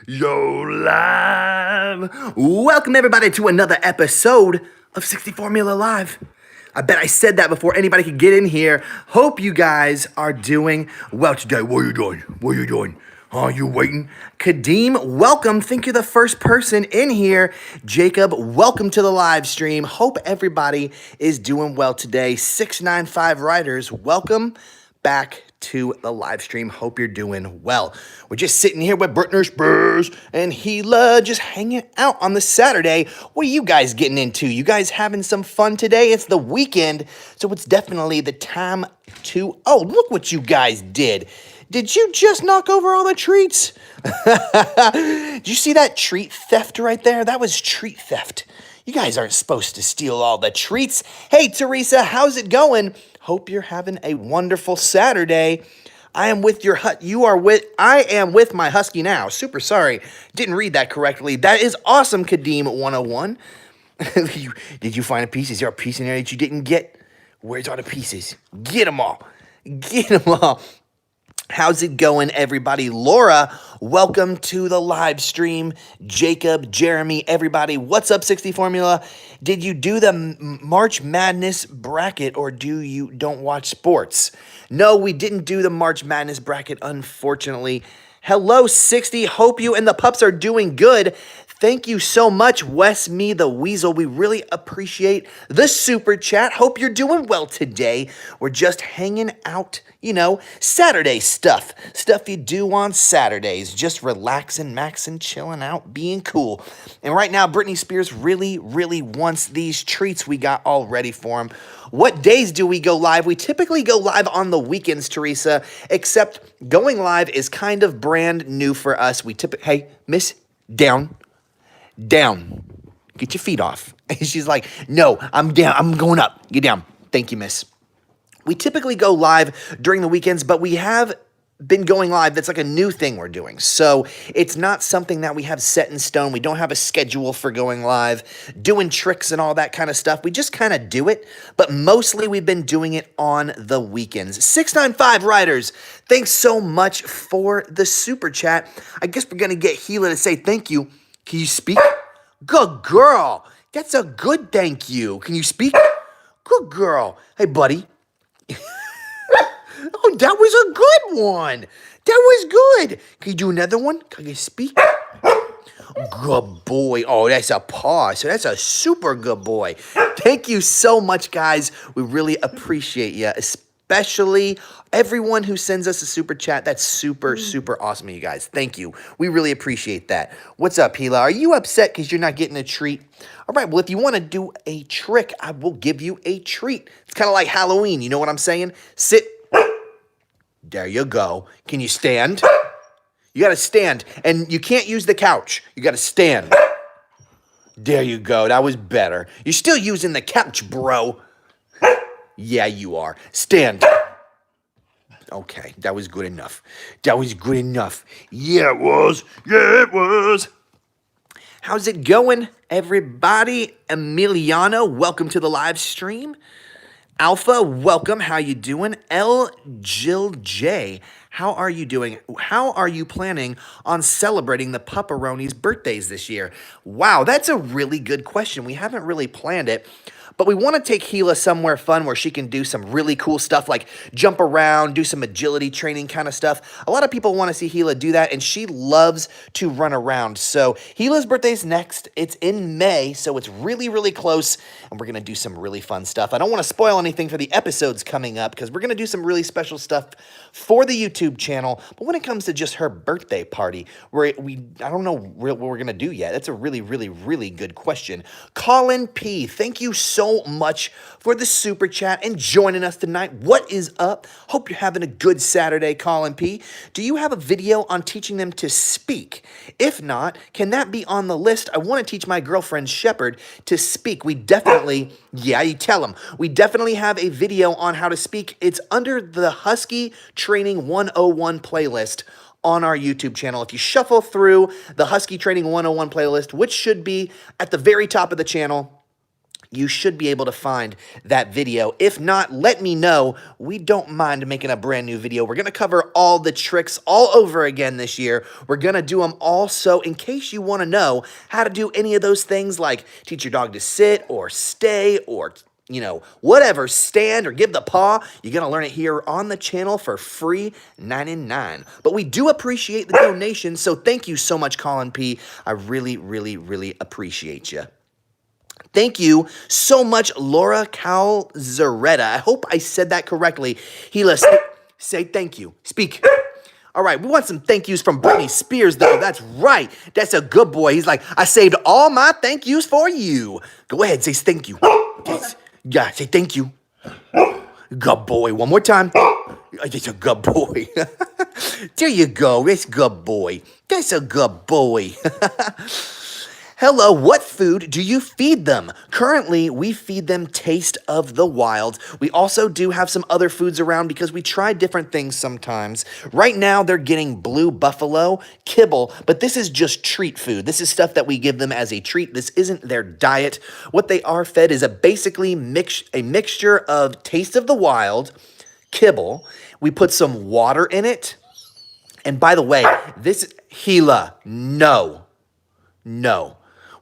Yo, live. Welcome, everybody, to another episode of 60 Formula Live. I bet I said that before anybody could get in here. Hope you guys are doing well today. What are you doing? What are you doing? Are you waiting? Kadeem, welcome. Think you're the first person in here. Jacob, welcome to the live stream. Hope everybody is doing well today. 695 Riders, welcome back to the live stream. Hope you're doing well. We're just sitting here with Britney Spears and Gila just hanging out on the Saturday. What are you guys getting into? You guys having some fun today? It's the weekend, so it's definitely the time to... Oh, look what you guys did. Did you just knock over all the treats? Did you see that treat theft right there? That was treat theft. You guys aren't supposed to steal all the treats. Hey, Teresa, how's it going? Hope you're having a wonderful Saturday. I am with my Husky now. Super sorry. Didn't read that correctly. That is awesome, Kadeem 101. Did you find a piece? Is there a piece in there that you didn't get? Where's all the pieces? Get them all. Get them all. How's it going, everybody? Laura, welcome to the live stream. Jacob, Jeremy, everybody, what's up, 60 Formula? Did you do the March Madness bracket, or don't watch sports? No, we didn't do the March Madness bracket, unfortunately. Hello, 60. Hope you and the pups are doing good. Thank you so much, Wes Me the Weasel. We really appreciate the super chat. Hope you're doing well today. We're just hanging out, Saturday stuff. Stuff you do on Saturdays. Just relaxing, maxing, chilling out, being cool. And right now, Britney Spears really, really wants these treats we got all ready for him. What days do we go live? We typically go live on the weekends, Teresa, except going live is kind of brand new for us. Hey, miss, down. Get your feet off. And she's like, no, I'm down. I'm going up. Get down. Thank you, miss. We typically go live during the weekends, but we have been going live. That's like a new thing we're doing. So it's not something that we have set in stone. We don't have a schedule for going live, doing tricks and all that kind of stuff. We just kind of do it, but mostly we've been doing it on the weekends. 695 Riders, thanks so much for the super chat. I guess we're going to get Gila to say thank you. Can you speak? Good girl. That's a good thank you. Can you speak? Good girl. Hey, buddy. Oh, that was a good one. That was good. Can you do another one? Can you speak? Good boy. Oh, that's a paw. So that's a super good boy. Thank you so much, guys. We really appreciate you, especially everyone who sends us a super chat. That's super, super awesome, you guys. Thank you. We really appreciate that. What's up, Hila? Are you upset because you're not getting a treat? All right, well, if you want to do a trick, I will give you a treat. It's kind of like Halloween. You know what I'm saying? Sit. There you go. Can you stand? You got to stand. And you can't use the couch. You got to stand. There you go. That was better. You're still using the couch, bro. Yeah, you are. Stand. Okay, that was good enough. That was good enough. Yeah, it was. Yeah, it was. How's it going, everybody? Emiliano, welcome to the live stream. Alpha, welcome. How you doing? L. Jill J, how are you doing? How are you planning on celebrating the Pupperoni's birthdays this year? Wow, that's a really good question. We haven't really planned it. But we want to take Gila somewhere fun where she can do some really cool stuff like jump around, do some agility training kind of stuff. A lot of people want to see Gila do that, and she loves to run around. So Gila's birthday's next. It's in May, so it's really, really close, and we're going to do some really fun stuff. I don't want to spoil anything for the episodes coming up because we're going to do some really special stuff for the YouTube channel. But when it comes to just her birthday party, I don't know what we're going to do yet. That's a really, really, really good question. Colin P, thank you so much for the super chat and joining us tonight. What is up? Hope you're having a good Saturday, Colin P. Do you have a video on teaching them to speak? If not, can that be on the list? I want to teach my girlfriend Shepherd to speak. We definitely, yeah, you tell him. We definitely have a video on how to speak. It's under the Husky Training 101 playlist on our YouTube channel. If you shuffle through the Husky Training 101 playlist, which should be at the very top of the channel, you should be able to find that video. If not, let me know. We don't mind making a brand new video. We're going to cover all the tricks all over again this year. We're going to do them all. So in case you want to know how to do any of those things, like teach your dog to sit or stay or whatever, stand or give the paw, you're going to learn it here on the channel for free 99. But we do appreciate the donation, so thank you so much, Colin P. I really, really, really appreciate you. Thank you so much, Laura Calzaretta. I hope I said that correctly. Gila, say thank you. Speak. All right, we want some thank yous from Britney Spears, though. That's right. That's a good boy. He's like, I saved all my thank yous for you. Go ahead, say thank you. Yes. Yeah, say thank you. Good boy. One more time. That's a good boy. There you go. That's a good boy. That's a good boy. Hello, what food do you feed them? Currently, we feed them Taste of the Wild. We also do have some other foods around because we try different things sometimes. Right now, they're getting Blue Buffalo, Kibble, but this is just treat food. This is stuff that we give them as a treat. This isn't their diet. What they are fed is basically a mixture of Taste of the Wild, Kibble. We put some water in it. And by the way, this, Gila, no.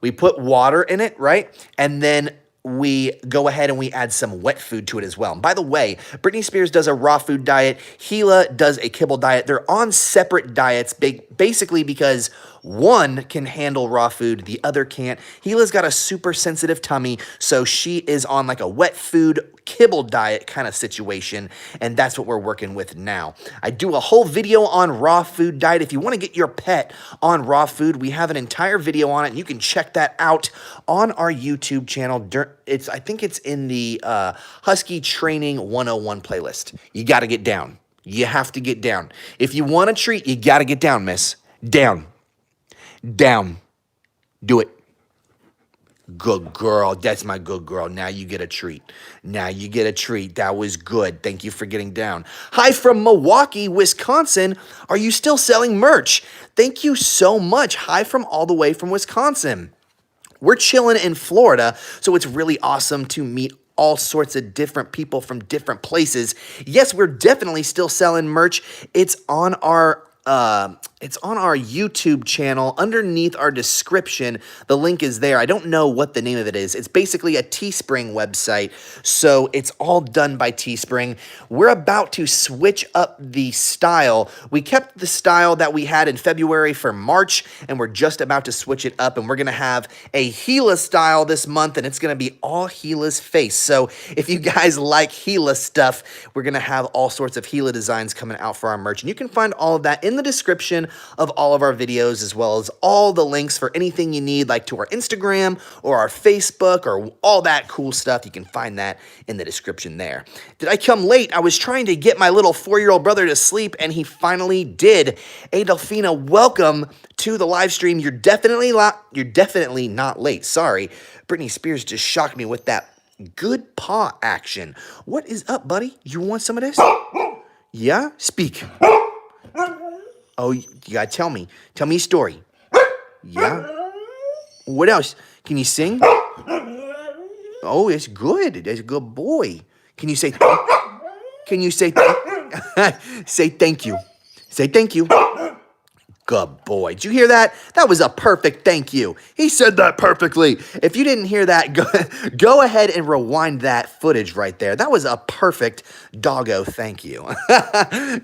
We put water in it, right? And then we go ahead and we add some wet food to it as well. And by the way, Britney Spears does a raw food diet. Gila does a kibble diet. They're on separate diets basically because one can handle raw food, the other can't. Gila's got a super sensitive tummy, so she is on like a wet food kibble diet kind of situation, and that's what we're working with now. I do a whole video on raw food diet. If you want to get your pet on raw food, we have an entire video on it, and you can check that out on our YouTube channel. I think it's in the Husky Training 101 playlist. You got to get down. You have to get down. If you want a treat, you got to get down, miss. Down. Do it. Good girl. That's my good girl. Now you get a treat. That was good. Thank you for getting down. Hi from Milwaukee, Wisconsin. Are you still selling merch? Thank you so much. Hi from all the way from Wisconsin. We're chilling in Florida, so it's really awesome to meet all sorts of different people from different places. Yes, we're definitely still selling merch. It's on our YouTube channel underneath our description. The link is there. I don't know what the name of it is. It's basically a Teespring website, so it's all done by Teespring. We're about to switch up the style. We kept the style that we had in February for March, and we're just about to switch it up, and we're going to have a Gila style this month, and it's going to be all Gila's face. So if you guys like Gila stuff, we're going to have all sorts of Gila designs coming out for our merch, and you can find all of that in the description of all of our videos, as well as all the links for anything you need, like to our Instagram or our Facebook or all that cool stuff. You can find that in the description there. Did I come late? I was trying to get my little 4-year-old brother to sleep, and he finally did. Adolfina, welcome to the live stream. You're definitely not late. Sorry. Britney Spears just shocked me with that good paw action. What is up, buddy? You want some of this? Yeah? Speak. Oh, you gotta tell me. Tell me a story. Yeah? What else? Can you sing? Oh, that's good. That's a good boy. Can you say say thank you? Say thank you. Good boy. Did you hear that? That was a perfect thank you. He said that perfectly. If you didn't hear that, go ahead and rewind that footage right there. That was a perfect doggo thank you.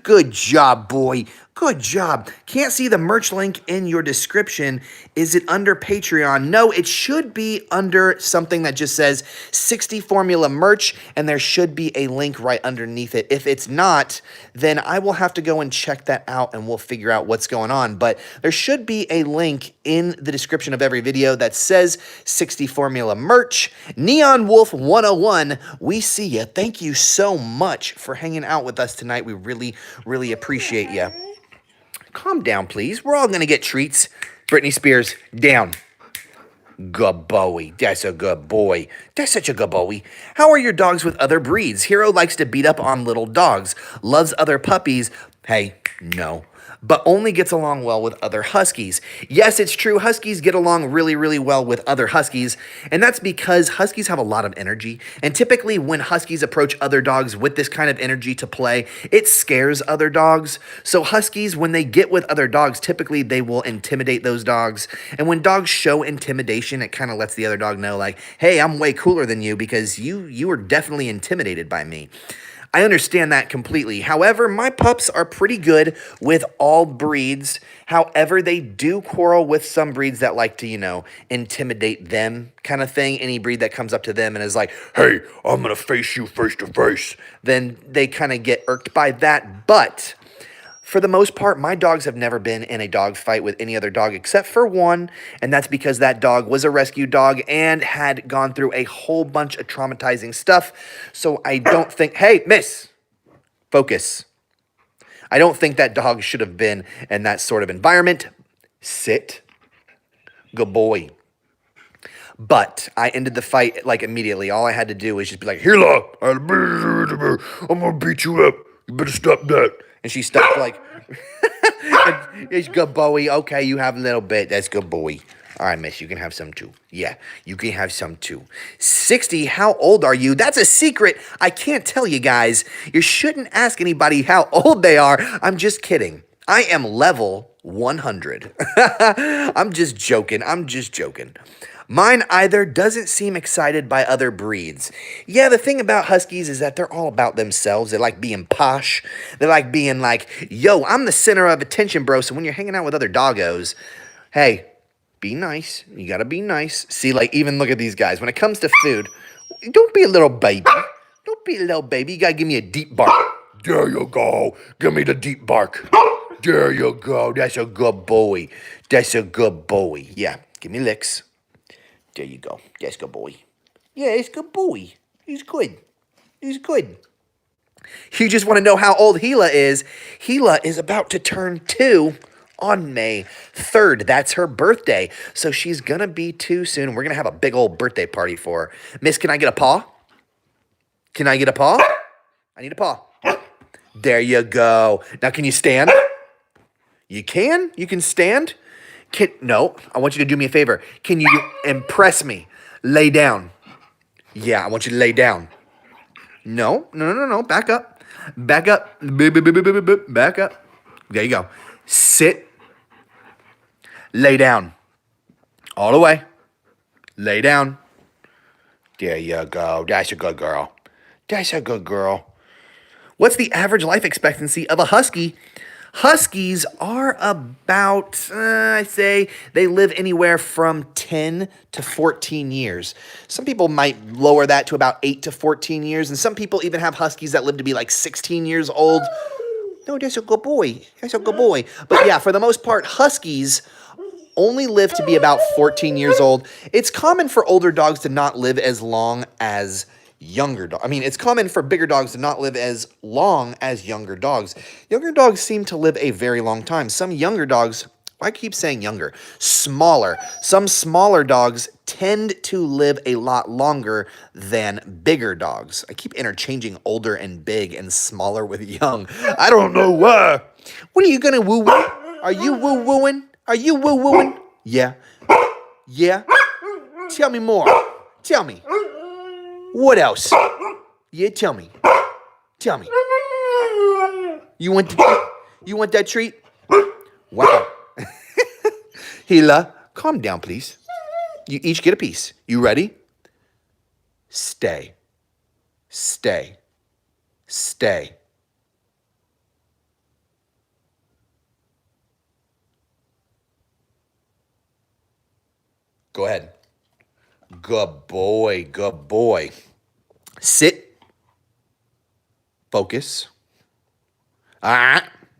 Good job, boy. Good job. Can't see the merch link in your description. Is it under Patreon? No, it should be under something that just says 60 Formula merch, and there should be a link right underneath it. If it's not, then I will have to go and check that out, and we'll figure out what's going on. But there should be a link in the description of every video that says 60 Formula merch. Neon Wolf 101, we see you. Thank you so much for hanging out with us tonight. We really, really appreciate you. Calm down, please. We're all going to get treats. Britney Spears, down. Good boy. That's a good boy. That's such a good boy. How are your dogs with other breeds? Hero likes to beat up on little dogs. Loves other puppies. Hey, no. but only gets along well with other Huskies. Yes, it's true, Huskies get along really, really well with other Huskies, and that's because Huskies have a lot of energy, and typically when Huskies approach other dogs with this kind of energy to play, it scares other dogs. So Huskies, when they get with other dogs, typically they will intimidate those dogs, and when dogs show intimidation, it kind of lets the other dog know, like, hey, I'm way cooler than you because you are definitely intimidated by me. I understand that completely. However, my pups are pretty good with all breeds. However, they do quarrel with some breeds that like to, intimidate them kind of thing. Any breed that comes up to them and is like, hey, I'm going to face you face to face, then they kind of get irked by that. But for the most part, my dogs have never been in a dog fight with any other dog except for one, and that's because that dog was a rescue dog and had gone through a whole bunch of traumatizing stuff. So I don't think, hey, miss, focus. I don't think that dog should have been in that sort of environment. Sit. Good boy. But I ended the fight like immediately. All I had to do was just be like, Hila, I'm going to beat you up. You better stop that. And she stopped like, it's good boy. Okay, you have a little bit. That's good boy. All right, miss, you can have some too. Yeah, you can have some too. 60, how old are you? That's a secret. I can't tell you guys. You shouldn't ask anybody how old they are. I'm just kidding. I am level 100. I'm just joking. Mine either doesn't seem excited by other breeds. Yeah, the thing about Huskies is that they're all about themselves. They like being posh. They like being like, yo, I'm the center of attention, bro. So when you're hanging out with other doggos, hey, be nice. You gotta be nice. See, like, even look at these guys. When it comes to food, don't be a little baby. Don't be a little baby. You gotta give me a deep bark. There you go. Give me the deep bark. There you go. That's a good boy. That's a good boy. Yeah, give me licks. There you go. That's good boy. Yeah, it's good boy. He's good. He's good. You just want to know how old Gila is. Gila is about to turn 2 on May 3rd. That's her birthday. So she's going to be 2 soon. We're going to have a big old birthday party for her. Miss, can I get a paw? Can I get a paw? I need a paw. There you go. Now, can you stand? You can? You can stand? No, I want you to do me a favor. Can you impress me? Lay down. Yeah, I want you to lay down. No. Back up. Back up. Back up. There you go. Sit. Lay down. All the way. Lay down. There you go. That's a good girl. That's a good girl. What's the average life expectancy of a Husky? Huskies are about, I say, they live anywhere from 10 to 14 years. Some people might lower that to about 8 to 14 years, and some people even have Huskies that live to be like 16 years old. No, that's a good boy. That's a good boy. But yeah, for the most part, Huskies only live to be about 14 years old. It's common for older dogs to not live as long as younger dogs. I mean, it's common for bigger dogs to not live as long as younger dogs. Younger dogs seem to live a very long time. Some younger dogs, I keep saying younger, smaller. Some smaller dogs tend to live a lot longer than bigger dogs. I keep interchanging older and big and smaller with young. I don't know why. What are you gonna woo-woo? Are you woo-wooing? Are you woo-wooing? Yeah. Yeah? Tell me more. Tell me. What else? Yeah, tell me. Tell me. You want that treat? Wow. Gila, calm down, please. You each get a piece. You ready? Stay. Stay. Stay. Go ahead. Good boy. Good boy. Sit. Focus.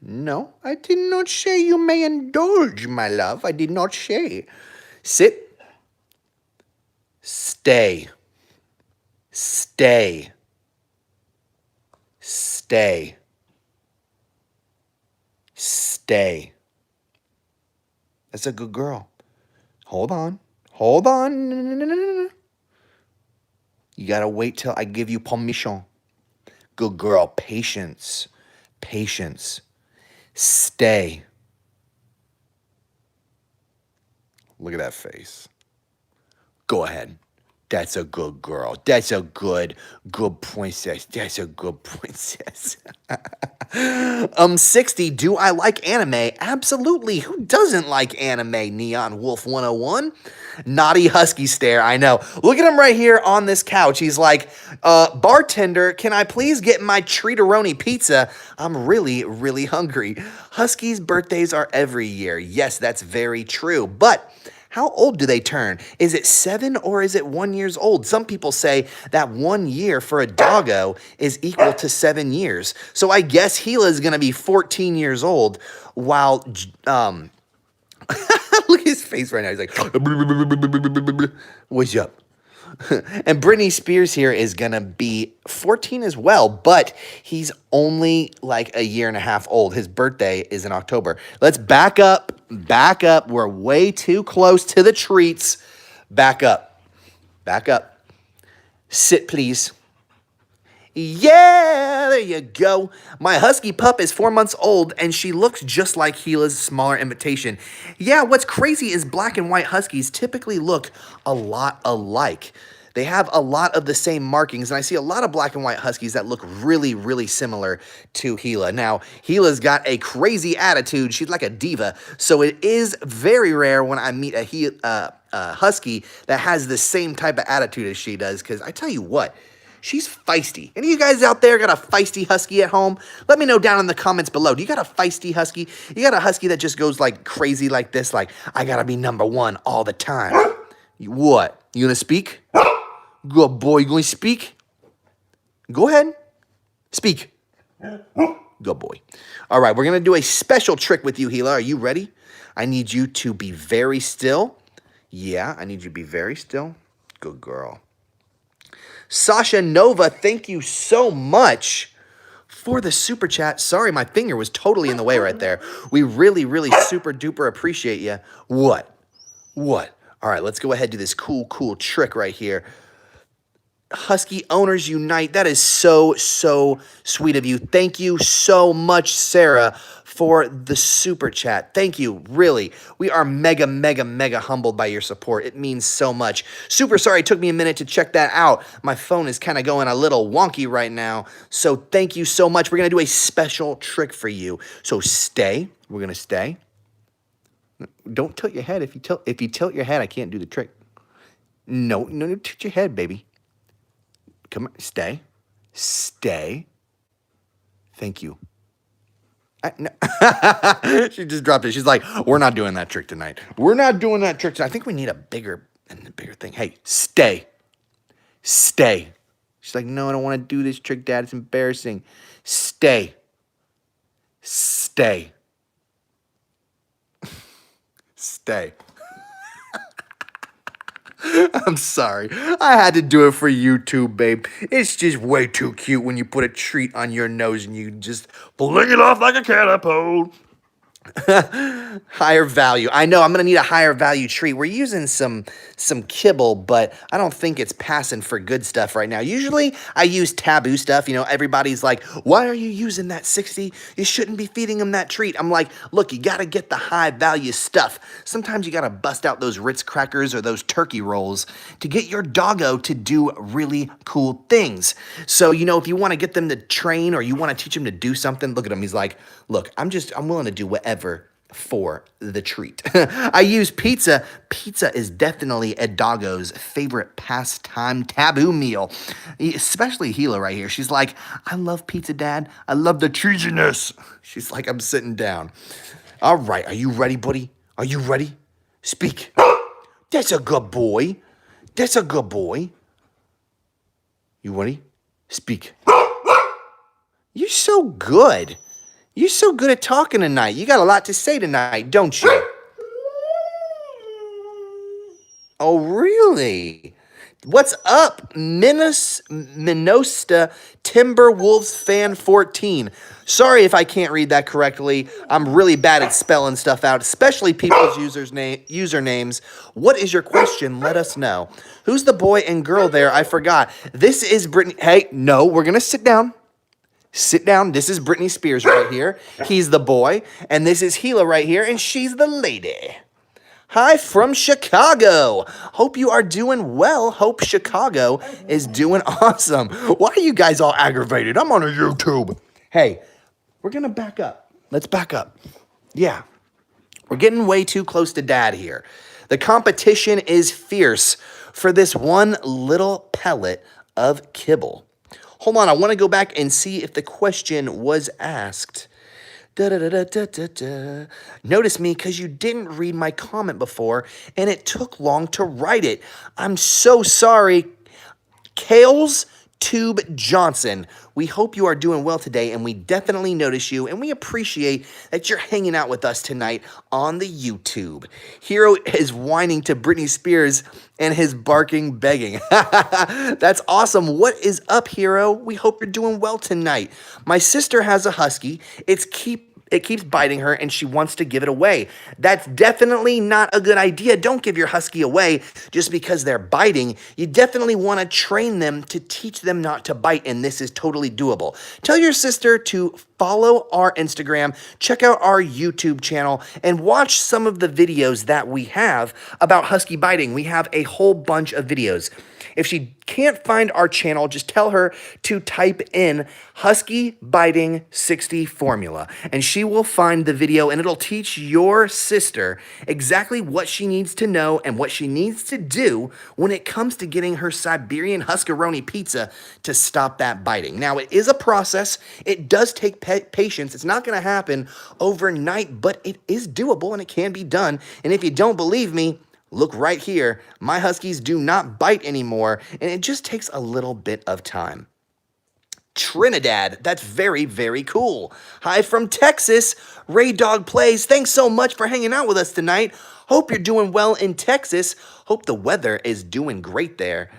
No, I did not say you may indulge, my love. I did not say. Sit. Stay. Stay. Stay. Stay. That's a good girl. Hold on. Hold on. No. You gotta wait till I give you permission. Good girl. Patience. Patience. Stay. Look at that face. Go ahead. That's a good girl. That's a good princess. That's a good princess. 60, do I like anime? Absolutely. Who doesn't like anime? Neon Wolf 101. Naughty Husky stare. I know. Look at him right here on this couch. He's like, bartender, can I please get my treateroni pizza? I'm really, really hungry. Huskies' birthdays are every year. Yes, that's very true. But how old do they turn? Is it 7 or is it 1 year old? Some people say that 1 year for a doggo is equal to 7 years. So I guess Gila is going to be 14 years old while, look at his face right now. He's like, what's up? And Britney Spears here is going to be 14 as well, but he's only like a year and a half old. His birthday is in October. Let's back up. Back up. We're way too close to the treats. Back up. Back up. Sit, please. Yeah, there you go. My husky pup is 4 months old, and she looks just like Gila's smaller imitation. Yeah, what's crazy is black and white huskies typically look a lot alike. They have a lot of the same markings, and I see a lot of black and white huskies that look really, really similar to Gila. Now, Gila's got a crazy attitude. She's like a diva, so it is very rare when I meet a husky that has the same type of attitude as she does, because I tell you what, she's feisty. Any of you guys out there got a feisty husky at home? Let me know down in the comments below. Do you got a feisty husky? You got a husky that just goes like crazy like this, like, I gotta be number one all the time. What? You gonna speak? Good boy, you gonna speak? Go ahead. Speak. Good boy. All right, we're gonna do a special trick with you, Gila. Are you ready? I need you to be very still. Yeah, I need you to be very still. Good girl. Sasha Nova, thank you so much for the super chat. Sorry, my finger was totally in the way right there. We really, really super duper appreciate you. What? What? All right, let's go ahead and do this cool trick right here. Husky Owners Unite. That is so sweet of you. Thank you so much, Sarah, for the super chat. Thank you, really. We are mega humbled by your support. It means so much. Super sorry it took me a minute to check that out. My phone is kind of going a little wonky right now. So thank you so much. We're going to do a special trick for you. So stay. We're going to stay. Don't tilt your head. If you tilt your head, I can't do the trick. No, tilt your head, baby. Come on, stay. Stay. Thank you. No. She just dropped it. She's like, we're not doing that trick tonight. We're not doing that trick tonight. I think we need a bigger thing. Hey, stay. Stay. She's like, no, I don't want to do this trick, Dad. It's embarrassing. Stay. Stay. Stay. I'm sorry. I had to do it for you too, babe. It's just way too cute when you put a treat on your nose and you just fling it off like a catapult. Higher value. I know I'm going to need a higher value treat. We're using some Kibble, but I don't think it's passing for good stuff right now. Usually I use taboo stuff. You know, everybody's like, why are you using that 60? You shouldn't be feeding them that treat. I'm like, look, you got to get the high value stuff. Sometimes you got to bust out those Ritz crackers or those turkey rolls to get your doggo to do really cool things. So, you know, if you want to get them to train or you want to teach them to do something, look at him. He's like, look, I'm willing to do whatever for the treat. I use pizza. Pizza is definitely a doggo's favorite pastime taboo meal, especially Gila right here. She's like, I love pizza, Dad. I love the cheesiness. She's like, I'm sitting down. All right, are you ready, buddy? Are you ready? Speak. That's a good boy. That's a good boy. You ready? Speak. You're so good. You're so good at talking tonight. You got a lot to say tonight, don't you? Oh, really? What's up, Minosta Timberwolves Fan 14? Sorry if I can't read that correctly. I'm really bad at spelling stuff out, especially people's usernames. What is your question? Let us know. Who's the boy and girl there? I forgot. This is Britney. Hey, no, we're going to sit down. Sit down. This is Britney Spears right here. He's the boy. And this is Gila right here, and she's the lady. Hi from Chicago. Hope you are doing well. Hope Chicago is doing awesome. Why are you guys all aggravated? I'm on a YouTube. Hey, we're going to back up. Let's back up. Yeah, we're getting way too close to Dad here. The competition is fierce for this one little pellet of kibble. Hold on, I want to go back and see if the question was asked. Notice me because you didn't read my comment before and it took long to write it. I'm so sorry. Kales Tube Johnson, we hope you are doing well today, and we definitely notice you, and we appreciate that you're hanging out with us tonight on the YouTube. Hero is whining to Britney Spears and his barking begging. That's awesome. What is up, Hero? We hope you're doing well tonight. My sister has a husky. It keeps biting her and she wants to give it away. That's definitely not a good idea. Don't give your husky away just because they're biting. You definitely want to train them to teach them not to bite, and this is totally doable. Tell your sister to follow our Instagram, check out our YouTube channel, and watch some of the videos that we have about husky biting. We have a whole bunch of videos. If she can't find our channel, just tell her to type in Husky Biting 60 Formula, and she will find the video, and it'll teach your sister exactly what she needs to know and what she needs to do when it comes to getting her Siberian Huskaroni pizza to stop that biting. Now, it is a process. It does take patience. It's not going to happen overnight, but it is doable and it can be done. And if you don't believe me, look right here. My Huskies do not bite anymore, and it just takes a little bit of time. Trinidad, that's very, very cool. Hi from Texas, Ray Dog Plays. Thanks so much for hanging out with us tonight. Hope you're doing well in Texas. Hope the weather is doing great there.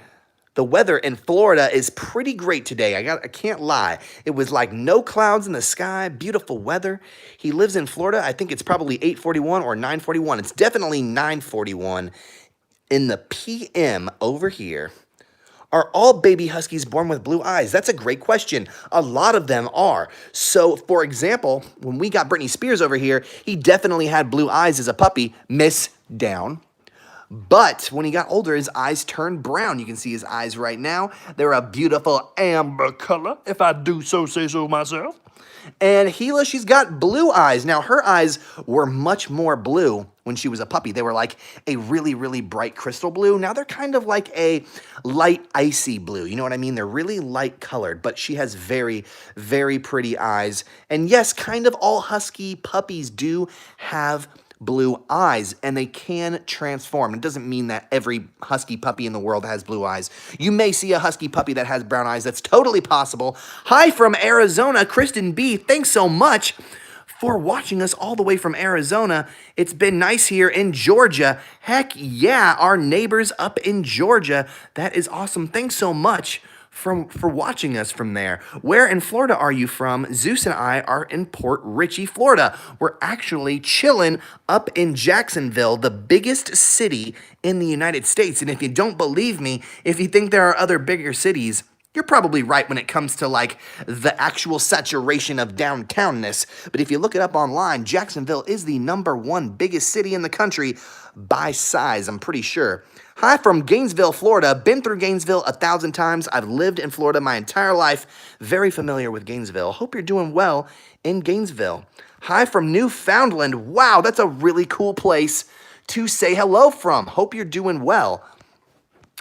The weather in Florida is pretty great today. I can't lie. It was like no clouds in the sky, beautiful weather. He lives in Florida. I think it's probably 8:41 or 9:41. It's definitely 9:41 in the PM over here. Are all baby Huskies born with blue eyes? That's a great question. A lot of them are. So, for example, when we got Britney Spears over here, he definitely had blue eyes as a puppy. Miss down. But when he got older, his eyes turned brown. You can see his eyes right now. They're a beautiful amber color, if I do so say so myself. And Gila, she's got blue eyes. Now, her eyes were much more blue when she was a puppy. They were like a really, really bright crystal blue. Now they're kind of like a light icy blue. You know what I mean? They're really light colored, but she has very, very pretty eyes. And yes, kind of all husky puppies do have blue eyes, and they can transform. It doesn't mean that every husky puppy in the world has blue eyes. You may see a husky puppy that has brown eyes. That's totally possible. Hi from Arizona, Kristen B. Thanks so much for watching us all the way from Arizona. It's been nice here in Georgia. Heck yeah, our neighbors up in Georgia. That is awesome. Thanks so much for watching us from there. Where in Florida are you from? Zeus and I are in Port Richey, Florida. We're actually chilling up in Jacksonville, the biggest city in the United States. And if you don't believe me, if you think there are other bigger cities, you're probably right when it comes to like the actual saturation of downtownness. But if you look it up online, Jacksonville is the #1 biggest city in the country by size, I'm pretty sure. Hi from Gainesville, Florida. Been through Gainesville 1,000 times. I've lived in Florida my entire life. Very familiar with Gainesville. Hope you're doing well in Gainesville. Hi from Newfoundland. Wow, that's a really cool place to say hello from. Hope you're doing well.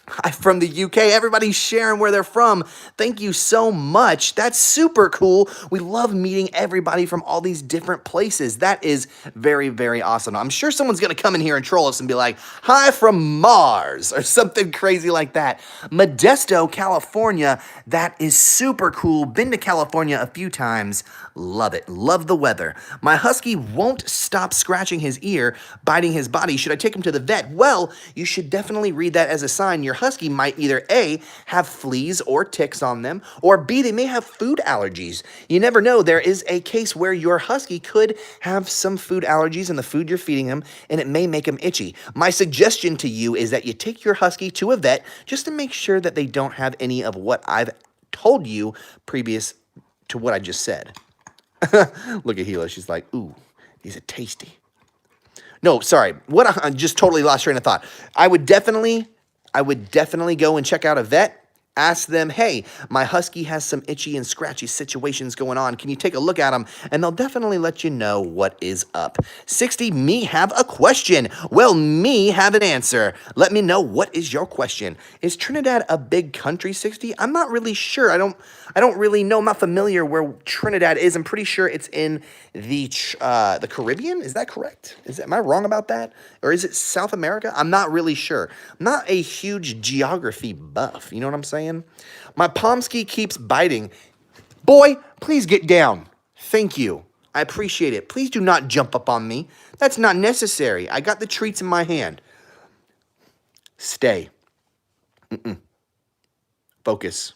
Hi from the UK. Everybody's sharing where they're from. Thank you so much. That's super cool. We love meeting everybody from all these different places. That is very, very awesome. I'm sure someone's going to come in here and troll us and be like, hi from Mars or something crazy like that. Modesto, California. That is super cool. Been to California a few times. Love it. Love the weather. My husky won't stop scratching his ear, biting his body. Should I take him to the vet? Well, you should definitely read that as a sign your husky might either A, have fleas or ticks on them, or B, they may have food allergies. You never know. There is a case where your husky could have some food allergies in the food you're feeding him, and it may make him itchy. My suggestion to you is that you take your husky to a vet just to make sure that they don't have any of what I've told you to what I just said. Look at Hila. She's like, ooh, these are tasty. No, sorry. I just totally lost train of thought. I would definitely go and check out a vet. Ask them, hey, my Husky has some itchy and scratchy situations going on. Can you take a look at them? And they'll definitely let you know what is up. 60, me have a question. Well, me have an answer. Let me know, what is your question? Is Trinidad a big country, 60? I'm not really sure. I don't really know. I'm not familiar where Trinidad is. I'm pretty sure it's in the Caribbean. Is that correct? Am I wrong about that? Or is it South America? I'm not really sure. I'm not a huge geography buff. You know what I'm saying? My Pomsky keeps biting. Boy, please get down. Thank you. I appreciate it. Please do not jump up on me. That's not necessary. I got the treats in my hand. Stay. Focus.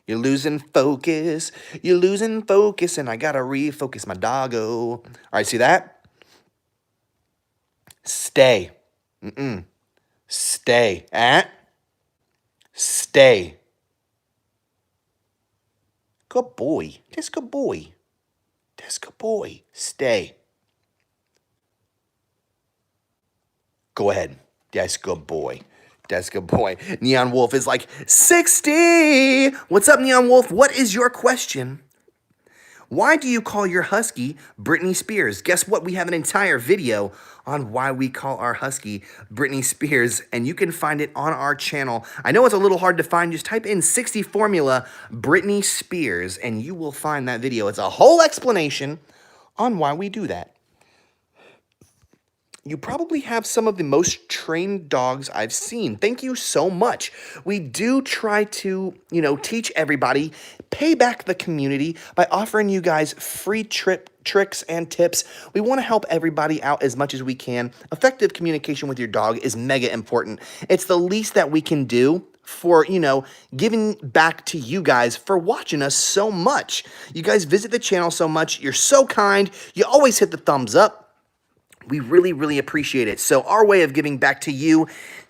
You're losing focus. You're losing focus, and I gotta refocus my doggo. All right, see that? Stay. Stay. Stay. Good boy. That's good boy. That's good boy. Stay. Go ahead. That's good boy. That's good boy. Neon Wolf is like, 60! What's up, Neon Wolf? What is your question? Why do you call your Husky Britney Spears? Guess what? We have an entire video on why we call our Husky Britney Spears, and you can find it on our channel. I know it's a little hard to find. Just type in 60 Formula Britney Spears, and you will find that video. It's a whole explanation on why we do that. You probably have some of the most trained dogs I've seen. Thank you so much. We do try to, teach everybody, pay back the community by offering you guys free tricks and tips. We want to help everybody out as much as we can. Effective communication with your dog is mega important. It's the least that we can do for, giving back to you guys for watching us so much. You guys visit the channel so much. You're so kind. You always hit the thumbs up. We really, really appreciate it. So our way of giving back to you,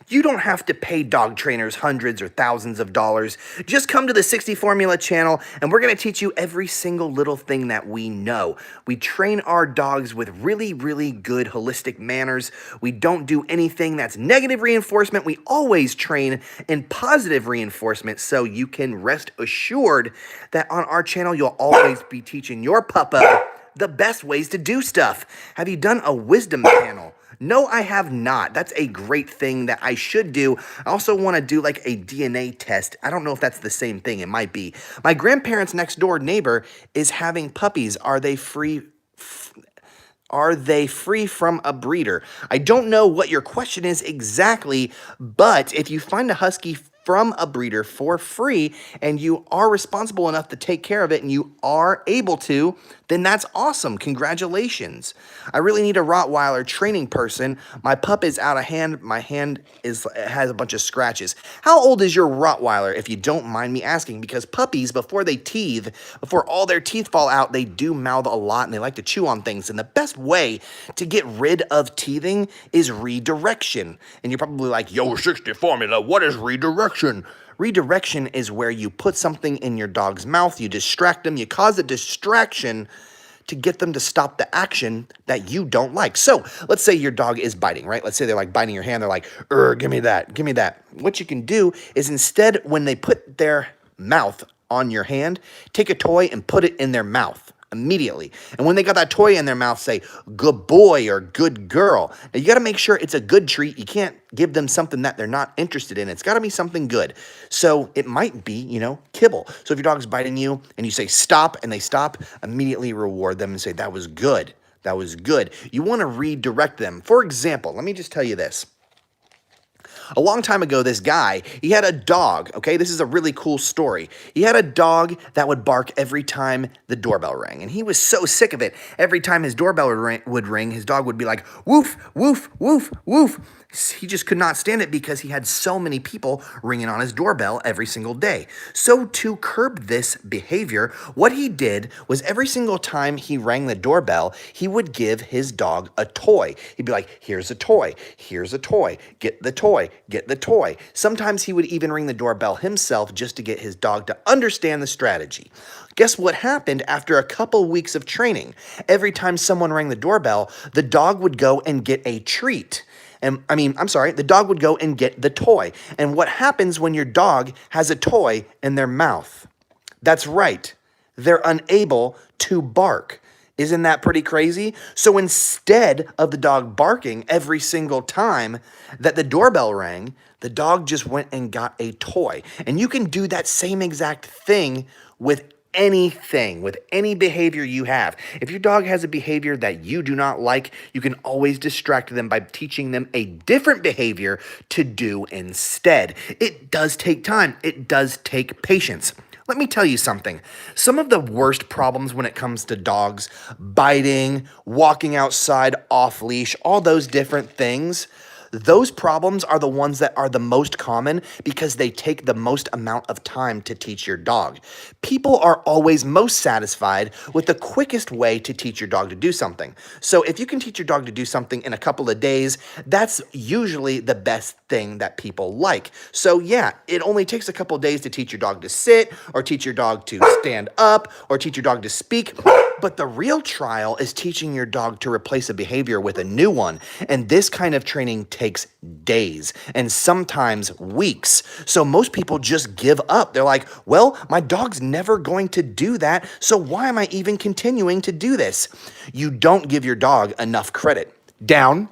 you don't have to pay dog trainers hundreds or thousands of dollars. Just come to the 60 Formula channel, and we're going to teach you every single little thing that we know. We train our dogs with really, really good holistic manners. We don't do anything that's negative reinforcement. We always train in positive reinforcement, so you can rest assured that on our channel, you'll always be teaching your puppa the best ways to do stuff. Have you done a wisdom panel? No, I have not. That's a great thing that I should do. I also want to do like a DNA test. I don't know if that's the same thing. It might be. My grandparents' next door neighbor is having puppies. Are they free from a breeder? I don't know what your question is exactly, but if you find a Husky from a breeder for free and you are responsible enough to take care of it and you are able to, then that's awesome. Congratulations. I really need a Rottweiler training person. My pup is out of hand. My hand has a bunch of scratches. How old is your Rottweiler, if you don't mind me asking? Because puppies, before they teeth, before all their teeth fall out, they do mouth a lot and they like to chew on things. And the best way to get rid of teething is redirection. And you're probably like, yo, 60 Formula, what is redirection? Redirection is where you put something in your dog's mouth, you distract them, you cause a distraction to get them to stop the action that you don't like. So let's say your dog is biting, right? Let's say they're like biting your hand. They're like, give me that, give me that. What you can do is instead, when they put their mouth on your hand, take a toy and put it in their mouth immediately. And when they got that toy in their mouth, say, good boy or good girl. Now, you got to make sure it's a good treat. You can't give them something that they're not interested in. It's got to be something good. So it might be, kibble. So if your dog's biting you and you say stop and they stop, immediately reward them and say, that was good. That was good. You want to redirect them. For example, let me just tell you this. A long time ago, this guy, he had a dog, okay? This is a really cool story. He had a dog that would bark every time the doorbell rang, and he was so sick of it. Every time his doorbell would ring, his dog would be like, woof, woof, woof, woof. He just could not stand it because he had so many people ringing on his doorbell every single day. So to curb this behavior, what he did was every single time he rang the doorbell, he would give his dog a toy. He'd be like, here's a toy, here's a toy, get the toy, get the toy. Sometimes he would even ring the doorbell himself just to get his dog to understand the strategy. Guess what happened after a couple weeks of training? Every time someone rang the doorbell, the dog would go and get a treat. The dog would go and get the toy. And what happens when your dog has a toy in their mouth? That's right. They're unable to bark. Isn't that pretty crazy? So instead of the dog barking every single time that the doorbell rang, the dog just went and got a toy. And you can do that same exact thing with anything, with any behavior you have. If your dog has a behavior that you do not like, you can always distract them by teaching them a different behavior to do instead. It does take time. It does take patience. Let me tell you something. Some of the worst problems when it comes to dogs biting, walking outside off leash, all those different things, those problems are the ones that are the most common because they take the most amount of time to teach your dog. People are always most satisfied with the quickest way to teach your dog to do something. So if you can teach your dog to do something in a couple of days, that's usually the best thing that people like. So yeah, it only takes a couple of days to teach your dog to sit, or teach your dog to stand up, or teach your dog to speak. But the real trial is teaching your dog to replace a behavior with a new one. And this kind of training takes days and sometimes weeks. So most people just give up. They're like, well, my dog's never going to do that, so why am I even continuing to do this? You don't give your dog enough credit. Down,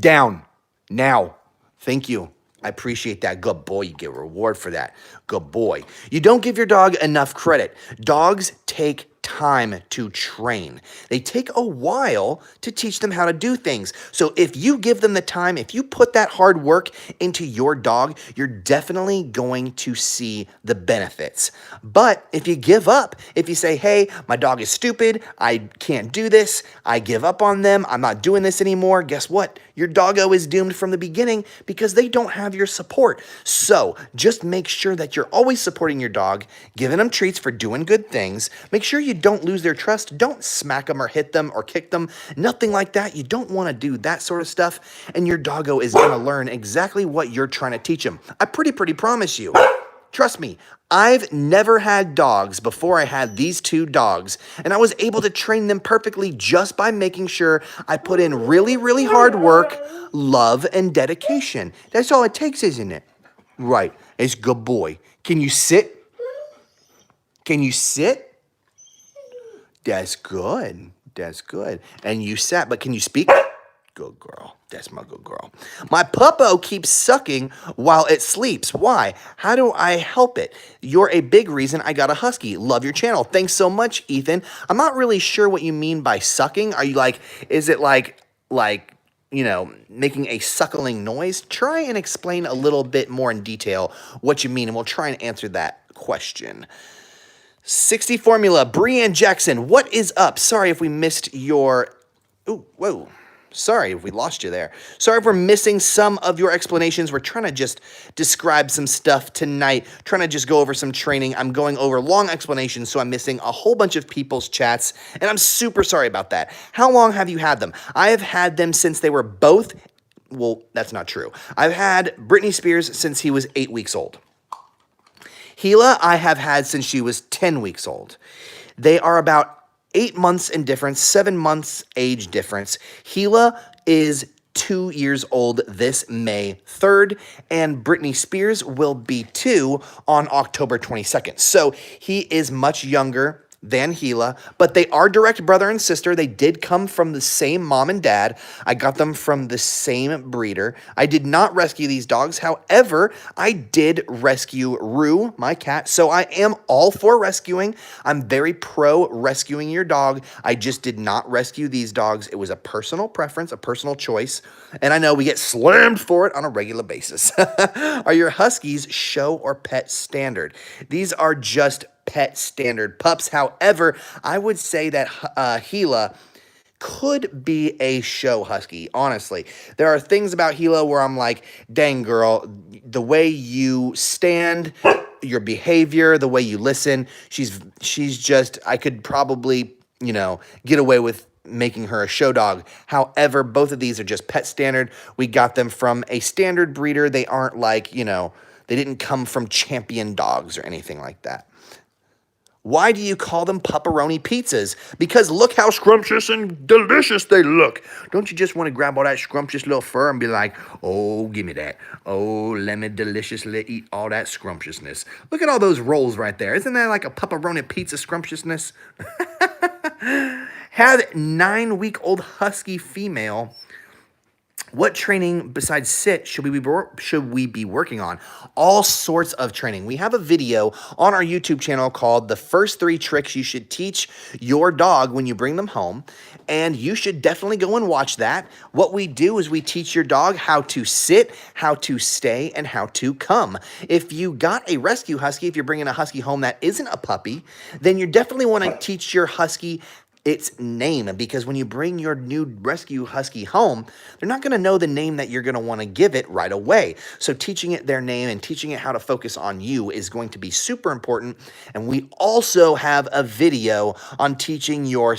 down, now. Thank you. I appreciate that. Good boy. You get a reward for that. Good boy. You don't give your dog enough credit. Dogs take time to train. They take a while to teach them how to do things. So if you give them the time, if you put that hard work into your dog, you're definitely going to see the benefits. But if you give up, if you say, hey, my dog is stupid, I can't do this, I give up on them, I'm not doing this anymore, guess what? Your doggo is doomed from the beginning because they don't have your support. So just make sure that you're always supporting your dog, giving them treats for doing good things. Make sure you don't lose their trust. Don't smack them or hit them or kick them. Nothing like that. You don't want to do that sort of stuff. And your doggo is going to learn exactly what you're trying to teach him. I pretty promise you. Trust me, I've never had dogs before I had these two dogs, and I was able to train them perfectly just by making sure I put in really hard work, love, and dedication. That's all it takes, isn't it? Right, it's good boy. Can you sit? Can you sit? That's good. That's good. And you sat, but can you speak? Good girl. That's my good girl. My puppo keeps sucking while it sleeps. Why? How do I help it? You're a big reason I got a husky. Love your channel. Thanks so much, Ethan. I'm not really sure what you mean by sucking. Are you like, is it like, making a suckling noise? Try and explain a little bit more in detail what you mean, and we'll try and answer that question. 60 Formula, Brianne Jackson, what is up? Sorry if we missed your... Ooh, whoa. Sorry if we lost you there. Sorry if we're missing some of your explanations. We're trying to just describe some stuff tonight, trying to just go over some training. I'm going over long explanations, so I'm missing a whole bunch of people's chats, and I'm super sorry about that. How long have you had them? I have had them since they were both... Well, that's not true. I've had Britney Spears since he was 8 weeks old. Gila, I have had since she was 10 weeks old. They are about 8 months in difference, 7 months age difference. Gila is 2 years old this May 3rd, and Britney Spears will be 2 on October 22nd. So he is much younger than Gila, but they are direct brother and sister. They did come from the same mom and dad. I got them from the same breeder. I did not rescue these dogs. However, I did rescue Rue, my cat, so I am all for rescuing. I'm very pro rescuing your dog. I just did not rescue these dogs. It was a personal preference, a personal choice, and I know we get slammed for it on a regular basis. Are your Huskies show or pet standard? These are just pet standard pups. However, I would say that Gila could be a show husky, honestly. There are things about Gila where I'm like, dang girl, the way you stand, your behavior, the way you listen, she's just, I could probably, get away with making her a show dog. However, both of these are just pet standard. We got them from a standard breeder. They aren't like, you know, they didn't come from champion dogs or anything like that. Why do you call them pepperoni pizzas? Because look how scrumptious and delicious they look. Don't you just want to grab all that scrumptious little fur and be like, oh, give me that. Oh, let me deliciously eat all that scrumptiousness. Look at all those rolls right there. Isn't that like a pepperoni pizza scrumptiousness? Had 9-week-old Husky female. What training besides sit should we be working on? All sorts of training. We have a video on our YouTube channel called The First 3 Tricks You Should Teach Your Dog When You Bring Them Home, and you should definitely go and watch that. What we do is we teach your dog how to sit, how to stay, and how to come. If you got a rescue Husky, if you're bringing a Husky home that isn't a puppy, then you definitely want to teach your Husky its name, because when you bring your new rescue Husky home, they're not going to know the name that you're going to want to give it right away. So teaching it their name and teaching it how to focus on you is going to be super important. And we also have a video on teaching your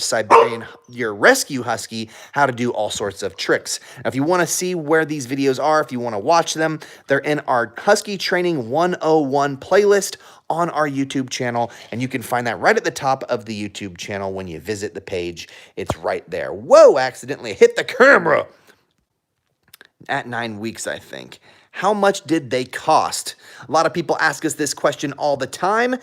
rescue Husky how to do all sorts of tricks. Now, if you want to see where these videos are, if you want to watch them, they're in our Husky Training 101 playlist on our YouTube channel, and you can find that right at the top of the YouTube channel when you visit the page. It's right there. Whoa, accidentally hit the camera. At 9 weeks, I think. How much did they cost? A lot of people ask us this question all the time.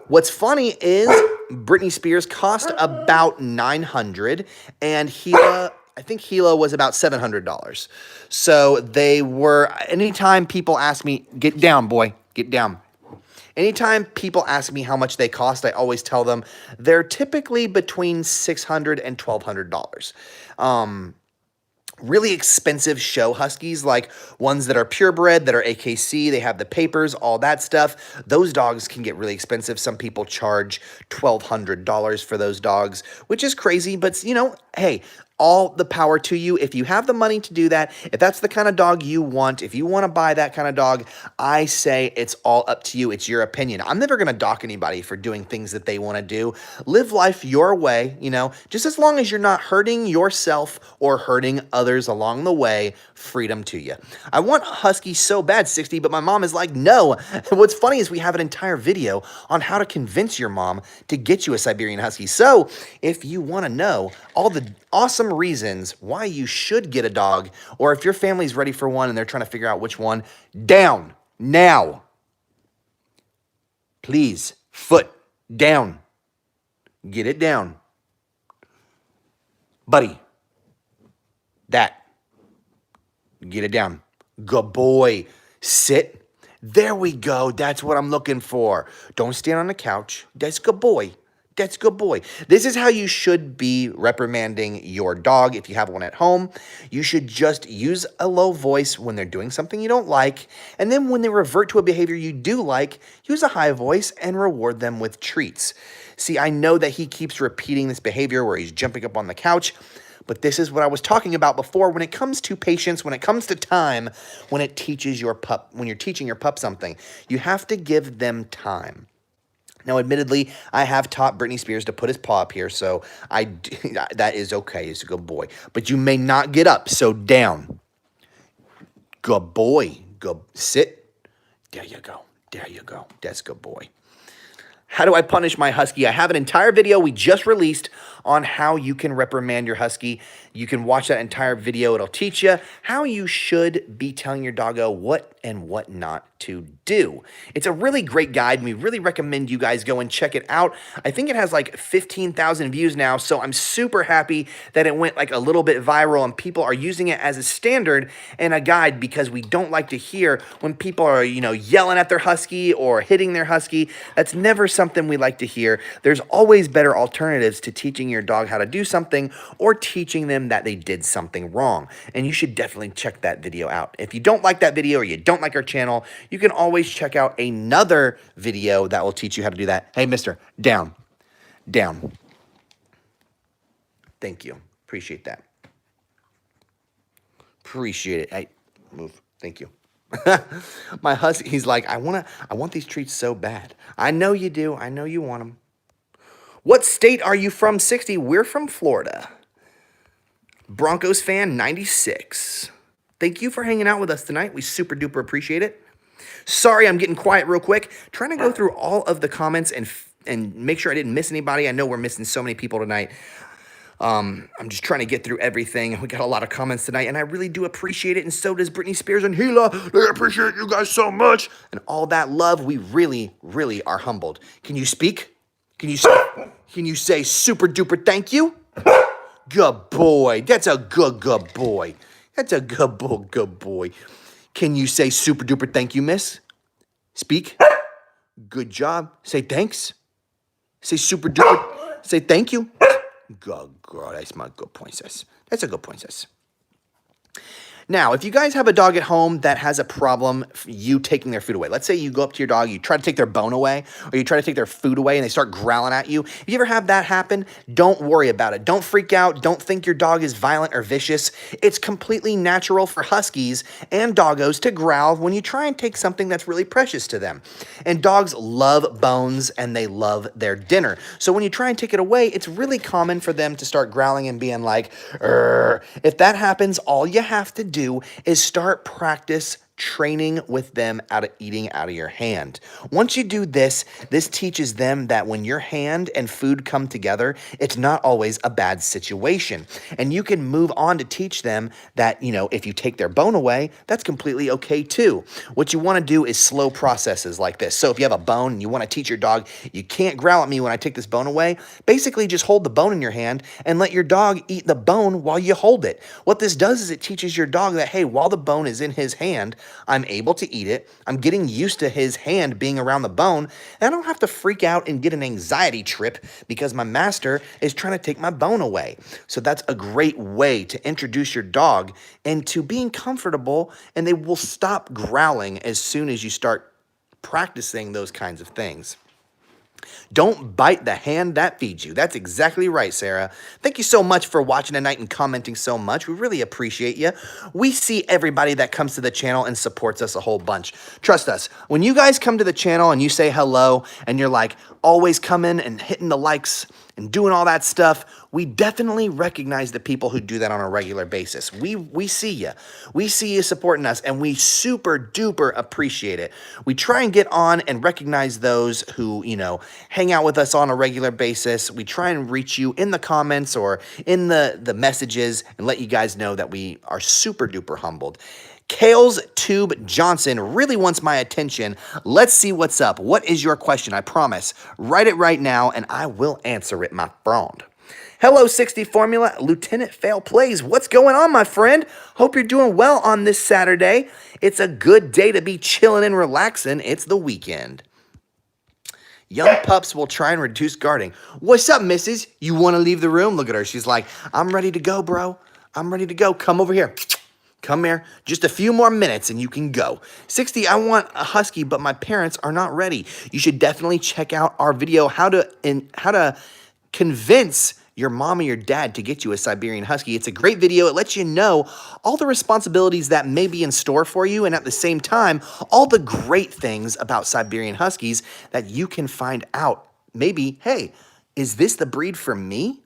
What's funny is Britney Spears cost about $900, and I think Gila was about $700. So they were, anytime people ask me, get down, boy, get down. Anytime people ask me how much they cost, I always tell them they're typically between $600 and $1,200. Really expensive show Huskies, like ones that are purebred, that are AKC, they have the papers, all that stuff. Those dogs can get really expensive. Some people charge $1,200 for those dogs, which is crazy, but you know, hey, all the power to you. If you have the money to do that, if that's the kind of dog you want, if you want to buy that kind of dog, I say it's all up to you. It's your opinion. I'm never going to dock anybody for doing things that they want to do. Live life your way, you know, just as long as you're not hurting yourself or hurting others along the way, freedom to you. I want a Husky so bad, 60, but my mom is like, no. What's funny is we have an entire video on how to convince your mom to get you a Siberian Husky. So if you want to know all the awesome reasons why you should get a dog, or if your family's ready for one and they're trying to figure out which one, down, now. Please, foot down. Get it down. Buddy, that. Get it down. Good boy. Sit. There we go. That's what I'm looking for. Don't stand on the couch. That's good boy. That's good boy. This is how you should be reprimanding your dog if you have one at home. You should just use a low voice when they're doing something you don't like. And then when they revert to a behavior you do like, use a high voice and reward them with treats. See, I know that he keeps repeating this behavior where he's jumping up on the couch, but this is what I was talking about before when it comes to patience, when it comes to time, when it teaches your pup, when you're teaching your pup something, you have to give them time. Now, admittedly, I have taught Britney Spears to put his paw up here, so that is okay. He's a good boy. But you may not get up, so down. Good boy. Go sit. There you go. There you go. That's good boy. How do I punish my Husky? I have an entire video we just released on how you can reprimand your Husky. You can watch that entire video. It'll teach you how you should be telling your doggo what and what not to do. It's a really great guide, and we really recommend you guys go and check it out. I think it has like 15,000 views now, so I'm super happy that it went like a little bit viral and people are using it as a standard and a guide, because we don't like to hear when people are, you know, yelling at their Husky or hitting their Husky. That's never something we like to hear. There's always better alternatives to teaching your dog how to do something or teaching them that they did something wrong. And you should definitely check that video out. If you don't like that video or you don't like our channel, you can always check out another video that will teach you how to do that. Hey, mister, down, down. Thank you. Appreciate that. Appreciate it. Hey, move. Thank you. My Husky, he's like, I want these treats so bad. I know you do. I know you want them. What state are you from, 60? We're from Florida. Broncos fan 96. Thank you for hanging out with us tonight. We super duper appreciate it. Sorry, I'm getting quiet real quick. Trying to go through all of the comments and make sure I didn't miss anybody. I know we're missing so many people tonight. I'm just trying to get through everything. We got a lot of comments tonight, and I really do appreciate it, and so does Britney Spears and Gila. They appreciate you guys so much. And all that love, we really, really are humbled. Can you speak? Can you say super duper thank you? Good boy. That's a good boy. That's a good boy. Can you say super duper thank you, miss? Speak. Good job. Say thanks. Say super duper. Say thank you. Good girl. That's my good princess. That's a good princess. Now, if you guys have a dog at home that has a problem you taking their food away, let's say you go up to your dog, you try to take their bone away, or you try to take their food away and they start growling at you. If you ever have that happen, don't worry about it. Don't freak out. Don't think your dog is violent or vicious. It's completely natural for Huskies and doggos to growl when you try and take something that's really precious to them. And dogs love bones and they love their dinner. So when you try and take it away, it's really common for them to start growling and being like, "Urgh." If that happens, all you have to do is start practice training with them out of eating out of your hand. Once you do this, this teaches them that when your hand and food come together, it's not always a bad situation. And you can move on to teach them that, if you take their bone away, that's completely okay too. What you want to do is slow processes like this. So if you have a bone and you want to teach your dog, you can't growl at me when I take this bone away, basically just hold the bone in your hand and let your dog eat the bone while you hold it. What this does is it teaches your dog that, hey, while the bone is in his hand, I'm able to eat it. I'm getting used to his hand being around the bone. And I don't have to freak out and get an anxiety trip because my master is trying to take my bone away. So that's a great way to introduce your dog into being comfortable, and they will stop growling as soon as you start practicing those kinds of things. Don't bite the hand that feeds you. That's exactly right, Sarah. Thank you so much for watching tonight and commenting so much. We really appreciate you. We see everybody that comes to the channel and supports us a whole bunch. Trust us, when you guys come to the channel and you say hello and you're like always coming and hitting the likes and doing all that stuff, we definitely recognize the people who do that on a regular basis. We see you. We see you supporting us, and we super duper appreciate it. We try and get on and recognize those who, hang out with us on a regular basis. We try and reach you in the comments or in the messages and let you guys know that we are super duper humbled. Kale's Tube Johnson really wants my attention. Let's see what's up. What is your question? I promise. Write it right now, and I will answer it, my friend. Hello, 60 Formula. Lieutenant Fail Plays. What's going on, my friend? Hope you're doing well on this Saturday. It's a good day to be chilling and relaxing. It's the weekend. Young pups will try and reduce guarding. What's up, missus? You want to leave the room? Look at her. She's like, I'm ready to go, bro. I'm ready to go. Come over here. Come here. Just a few more minutes and you can go. 60, I want a Husky, but my parents are not ready. You should definitely check out our video, how to convince your mom or your dad to get you a Siberian Husky. It's a great video. It lets you know all the responsibilities that may be in store for you, and at the same time, all the great things about Siberian Huskies that you can find out. Maybe, hey, is this the breed for me?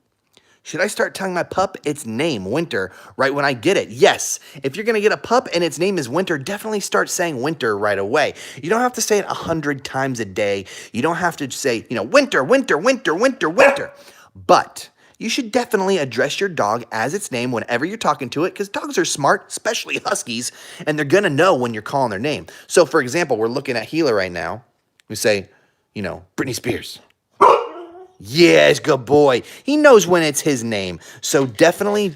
Should I start telling my pup its name, Winter, right when I get it? Yes. If you're going to get a pup and its name is Winter, definitely start saying Winter right away. You don't have to say it 100 times a day. You don't have to say, Winter, Winter, Winter, Winter, Winter. But you should definitely address your dog as its name whenever you're talking to it, because dogs are smart, especially Huskies, and they're going to know when you're calling their name. So, for example, we're looking at Gila right now. We say, Britney Spears. Yes, good boy. He knows when it's his name. So definitely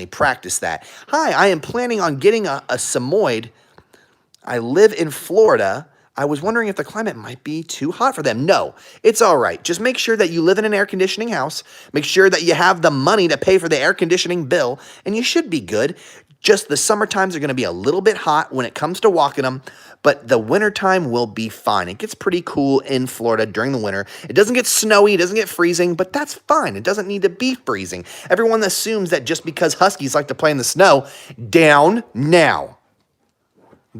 practice that. Hi, I am planning on getting a Samoyed. I live in Florida. I was wondering if the climate might be too hot for them. No, it's all right. Just make sure that you live in an air conditioning house. Make sure that you have the money to pay for the air conditioning bill, and you should be good. Just the summer times are going to be a little bit hot when it comes to walking them, but the winter time will be fine. It gets pretty cool in Florida during the winter. It doesn't get snowy, it doesn't get freezing, but that's fine. It doesn't need to be freezing. Everyone assumes that just because Huskies like to play in the snow, down now.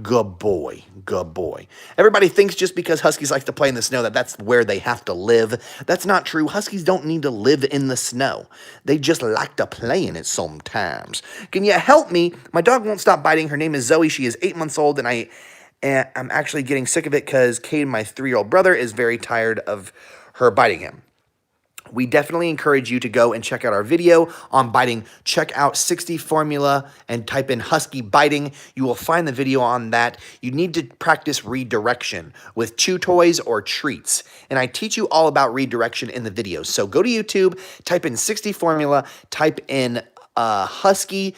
Good boy. Good boy. Everybody thinks just because Huskies like to play in the snow that that's where they have to live. That's not true. Huskies don't need to live in the snow. They just like to play in it sometimes. Can you help me? My dog won't stop biting. Her name is Zoe. She is 8 months old, and I'm actually getting sick of it because Cade, my 3-year-old brother, is very tired of her biting him. We definitely encourage you to go and check out our video on biting. Check out 60 Formula and type in Husky biting. You will find the video on that. You need to practice redirection with chew toys or treats. And I teach you all about redirection in the videos. So go to YouTube, type in 60 Formula, type in Husky,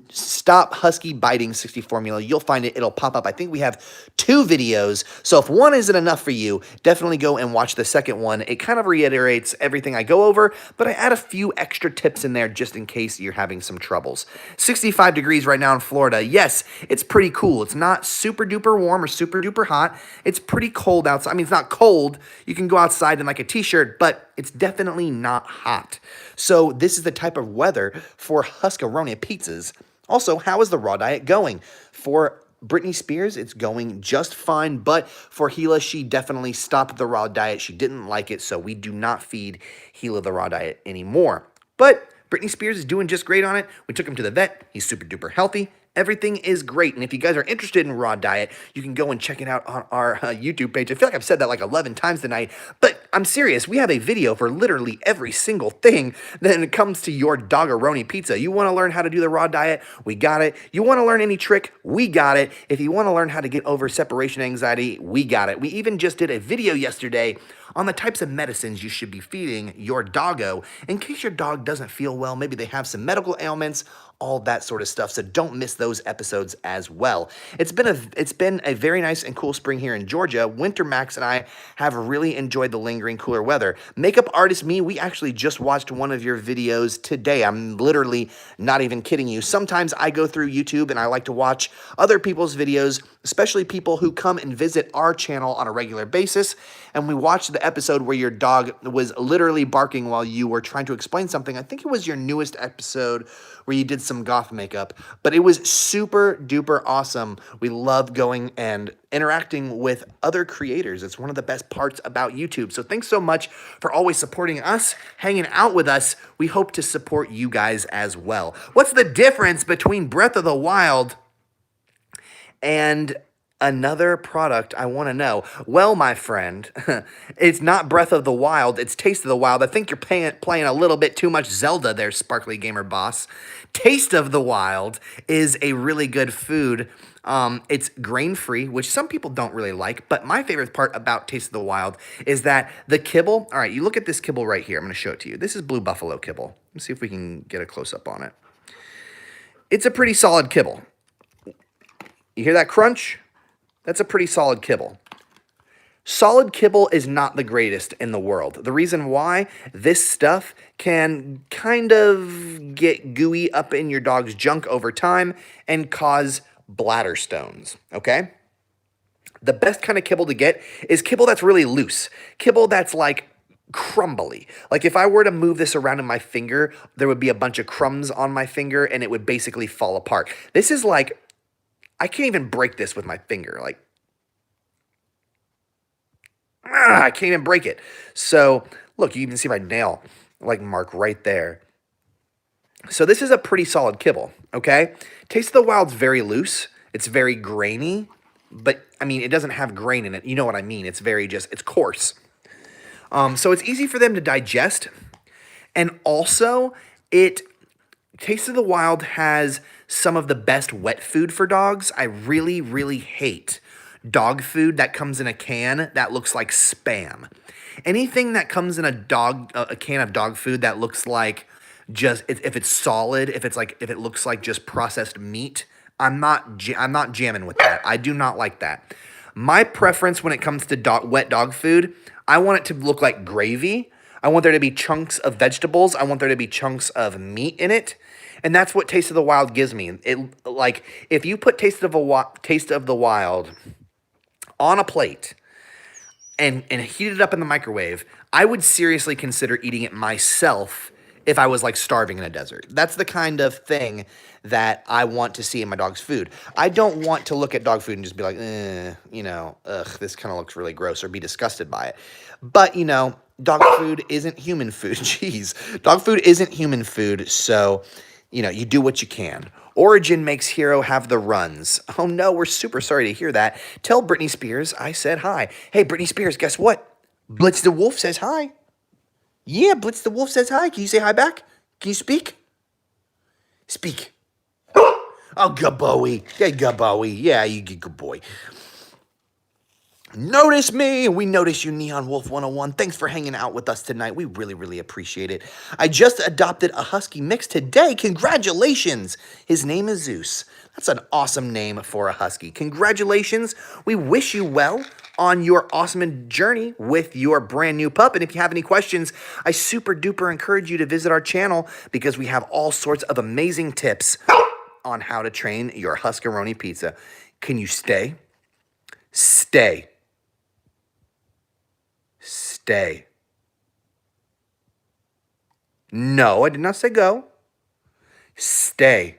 stop Husky biting 60 Formula. You'll find it. It'll pop up. I think we have 2 videos. So if one isn't enough for you, definitely go and watch the second one. It kind of reiterates everything I go over, but I add a few extra tips in there just in case you're having some troubles. 65 degrees right now in Florida. Yes, it's pretty cool. It's not super duper warm or super duper hot. It's pretty cold outside. I mean, it's not cold. You can go outside in like a t-shirt, but it's definitely not hot. So this is the type of weather for Huskaroni pizzas. Also, how is the raw diet going? For Britney Spears, it's going just fine, but for Gila, she definitely stopped the raw diet. She didn't like it, so we do not feed Gila the raw diet anymore. But Britney Spears is doing just great on it. We took him to the vet. He's super duper healthy. Everything is great. And if you guys are interested in raw diet, you can go and check it out on our YouTube page. I feel like I've said that like 11 times tonight, but I'm serious. We have a video for literally every single thing when it comes to your doggeroni pizza. You want to learn how to do the raw diet? We got it. You want to learn any trick? We got it. If you want to learn how to get over separation anxiety, we got it. We even just did a video yesterday on the types of medicines you should be feeding your doggo in case your dog doesn't feel well. Maybe they have some medical ailments, all that sort of stuff. So don't miss those episodes as well. It's been a very nice and cool spring here in Georgia. Winter Max and I have really enjoyed the lingering cooler weather. Makeup artist me, we actually just watched one of your videos today. I'm literally not even kidding you. Sometimes I go through YouTube and I like to watch other people's videos, especially people who come and visit our channel on a regular basis. And we watched the episode where your dog was literally barking while you were trying to explain something. I think it was your newest episode where you did some goth makeup, but it was super duper awesome. We love going and interacting with other creators. It's one of the best parts about YouTube. So thanks so much for always supporting us, hanging out with us. We hope to support you guys as well. What's the difference between Breath of the Wild and another product? I want to know. Well, my friend, it's not Breath of the Wild, it's Taste of the Wild. I think you're playing a little bit too much Zelda there, Sparkly Gamer Boss. Taste of the Wild is a really good food. It's grain-free, which some people don't really like, but my favorite part about Taste of the Wild is that the kibble, all right, you look at this kibble right here. I'm going to show it to you. This is Blue Buffalo kibble. Let's see if we can get a close-up on it. It's a pretty solid kibble. You hear that crunch? That's a pretty solid kibble. Solid kibble is not the greatest in the world. The reason why, this stuff can kind of get gooey up in your dog's junk over time and cause bladder stones, okay? The best kind of kibble to get is kibble that's really loose. Kibble that's like crumbly. Like if I were to move this around in my finger, there would be a bunch of crumbs on my finger and it would basically fall apart. This is like, I can't even break this with my finger. Like, I can't even break it. So, look, you even see my nail, like, mark right there. So this is a pretty solid kibble, okay? Taste of the Wild's very loose. It's very grainy, but, I mean, it doesn't have grain in it. You know what I mean. It's very it's coarse. So it's easy for them to digest. And also, Taste of the Wild has some of the best wet food for dogs. I really, really hate dog food that comes in a can that looks like Spam. Anything that comes in a can of dog food that looks like just, if it's solid, if it looks like just processed meat, I'm not jamming with that. I do not like that. My preference when it comes to wet dog food, I want it to look like gravy. I want there to be chunks of vegetables. I want there to be chunks of meat in it. And that's what Taste of the Wild gives me. Like, if you put Taste of the Wild on a plate and heat it up in the microwave, I would seriously consider eating it myself if I was like starving in a desert. That's the kind of thing that I want to see in my dog's food. I don't want to look at dog food and just be like, ugh, this kind of looks really gross, or be disgusted by it. But, dog food isn't human food. Jeez. Dog food isn't human food, so, you do what you can. Origin makes Hero have the runs. Oh no, we're super sorry to hear that. Tell Britney Spears I said hi. Hey, Britney Spears, guess what? Blitz the Wolf says hi. Yeah, Blitz the Wolf says hi. Can you say hi back? Can you speak? Speak. Oh, good boy. Yeah, good boy. Yeah, you good boy. Notice me. We notice you, Neon Wolf 101. Thanks for hanging out with us tonight. We really, really appreciate it. I just adopted a Husky mix today. Congratulations. His name is Zeus. That's an awesome name for a Husky. Congratulations. We wish you well on your awesome journey with your brand new pup. And if you have any questions, I super duper encourage you to visit our channel, because we have all sorts of amazing tips on how to train your Huskaroni pizza. Can you stay? Stay. Stay. No, I did not say go. Stay.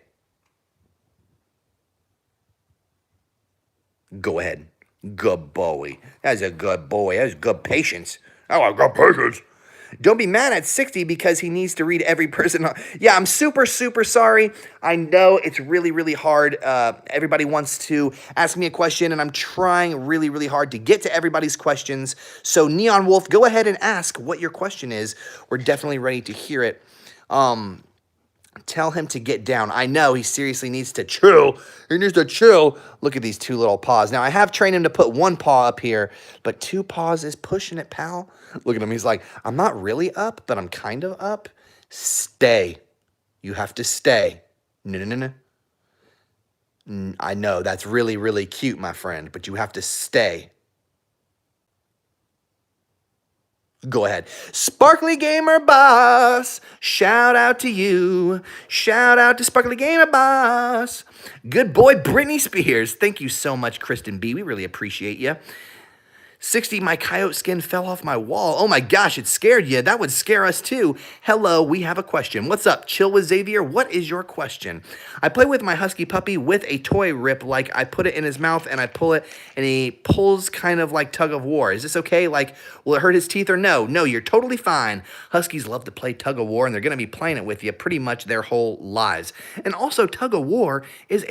Go ahead. Good boy. That's a good boy. That's good patience. Oh, I got patience. Don't be mad at 60 because he needs to read every person. Yeah, I'm super, super sorry. I know it's really, really hard. Everybody wants to ask me a question, and I'm trying really, really hard to get to everybody's questions. So, Neon Wolf, go ahead and ask what your question is. We're definitely ready to hear it. Tell him to get down. I know he seriously needs to chill. He needs to chill. Look at these two little paws. Now, I have trained him to put one paw up here, but two paws is pushing it, pal. Look at him. He's like, I'm not really up, but I'm kind of up. Stay. You have to stay. No. I know, that's really, really cute, my friend, but you have to stay. Go ahead. Sparkly Gamer Boss, shout out to you. Shout out to Sparkly Gamer Boss. Good boy, Britney Spears. Thank you so much, Kristen B. We really appreciate you. 60, my coyote skin fell off my wall. Oh my gosh, it scared you. That would scare us too. Hello, we have a question. What's up? Chill with Xavier. What is your question? I play with my Husky puppy with a toy rip. Like, I put it in his mouth and I pull it, and he pulls kind of like tug of war. Is this okay? Like, will it hurt his teeth or no? No, you're totally fine. Huskies love to play tug of war, and they're going to be playing it with you pretty much their whole lives. And also, tug of war is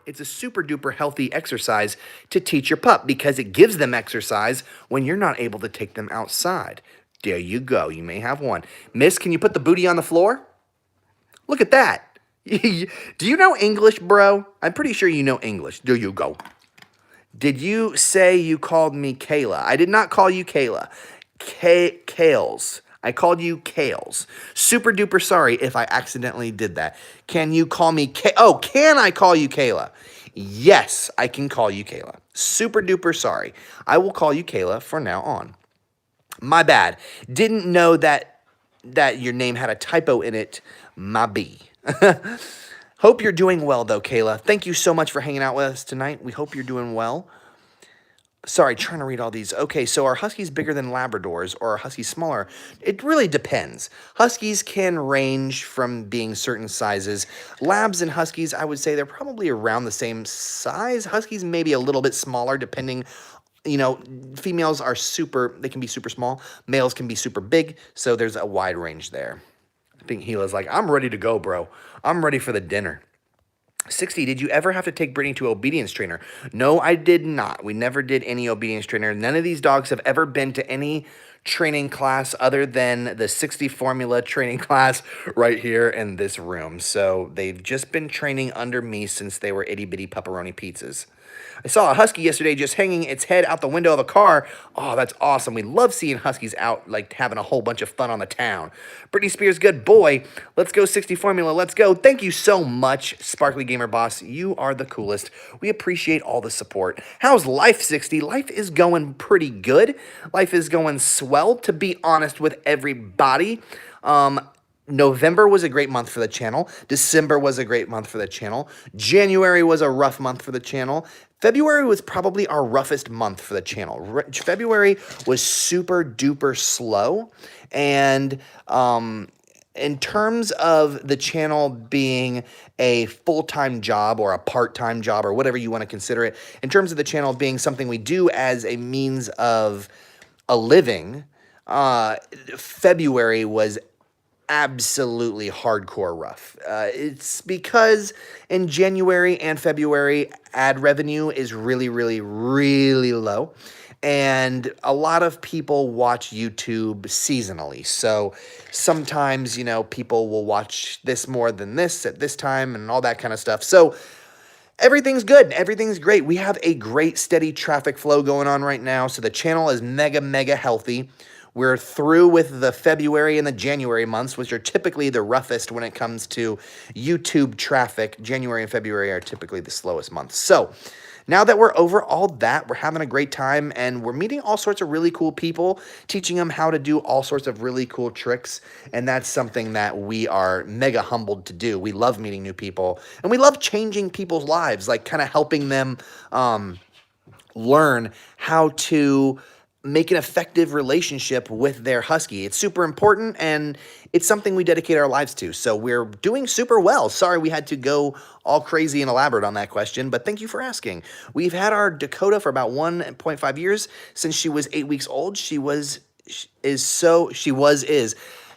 it's a super duper healthy exercise to teach your pup, because it gives them exercise when you're not able to take them outside. There you go. You may have one. Miss, can you put the booty on the floor? Look at that. Do you know English, bro? I'm pretty sure you know English. There you go. Did you say you called me Kayla? I did not call you Kayla. Kales. I called you Kales. Super duper sorry if I accidentally did that. Can you call me can I call you Kayla? Yes, I can call you Kayla. Super duper sorry. I will call you Kayla from now on. My bad. Didn't know that your name had a typo in it. My B. Hope you're doing well, though, Kayla. Thank you so much for hanging out with us tonight. We hope you're doing well. Sorry, trying to read all these. Okay, so are Huskies bigger than Labradors, or are Huskies smaller? It really depends. Huskies can range from being certain sizes. Labs and Huskies, I would say they're probably around the same size. Huskies maybe a little bit smaller, depending. Females are they can be super small. Males can be super big, so there's a wide range there. I think Gila's like, I'm ready to go, bro. I'm ready for the dinner. 60, did you ever have to take Britney to obedience trainer? No, I did not. We never did any obedience trainer. None of these dogs have ever been to any training class other than the 60 formula training class right here in this room. So they've just been training under me since they were itty-bitty pepperoni pizzas. I saw a Husky yesterday just hanging its head out the window of a car. Oh, that's awesome. We love seeing Huskies out, like, having a whole bunch of fun on the town. Britney Spears, good boy. Let's go 60 formula. Let's go. Thank you so much, Sparkly Gamer Boss. You are the coolest. We appreciate all the support. How's life, 60? Life is going pretty good. Life is going swell, to be honest with everybody. November was a great month for the channel. December was a great month for the channel. January was a rough month for the channel. February was probably our roughest month for the channel. February was super duper slow, and in terms of the channel being a full-time job or a part-time job or whatever you want to consider it, in terms of the channel being something we do as a means of a living, uh, February was absolutely hardcore rough. It's because in January and February, ad revenue is really, really, really low. And a lot of people watch YouTube seasonally. So sometimes, people will watch this more than this at this time and all that kind of stuff. So everything's good. Everything's great. We have a great steady traffic flow going on right now. So the channel is mega, mega healthy. We're through with the February and the January months, which are typically the roughest when it comes to YouTube traffic. January and February are typically the slowest months. So now that we're over all that, we're having a great time, and we're meeting all sorts of really cool people, teaching them how to do all sorts of really cool tricks, and that's something that we are mega humbled to do. We love meeting new people, and we love changing people's lives, like kind of helping them learn how to make an effective relationship with their husky. It's super important, and it's something we dedicate our lives to. So we're doing super well. Sorry we had to go all crazy and elaborate on that question, but thank you for asking. We've had our Dakota for about 1.5 years. Since she was 8 weeks old, she is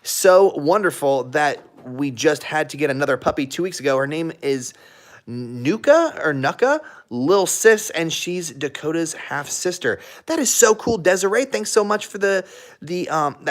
so wonderful that we just had to get another puppy 2 weeks ago. Her name is Nuka, Lil Sis, and she's Dakota's half sister. That is so cool, Desiree. Thanks so much for that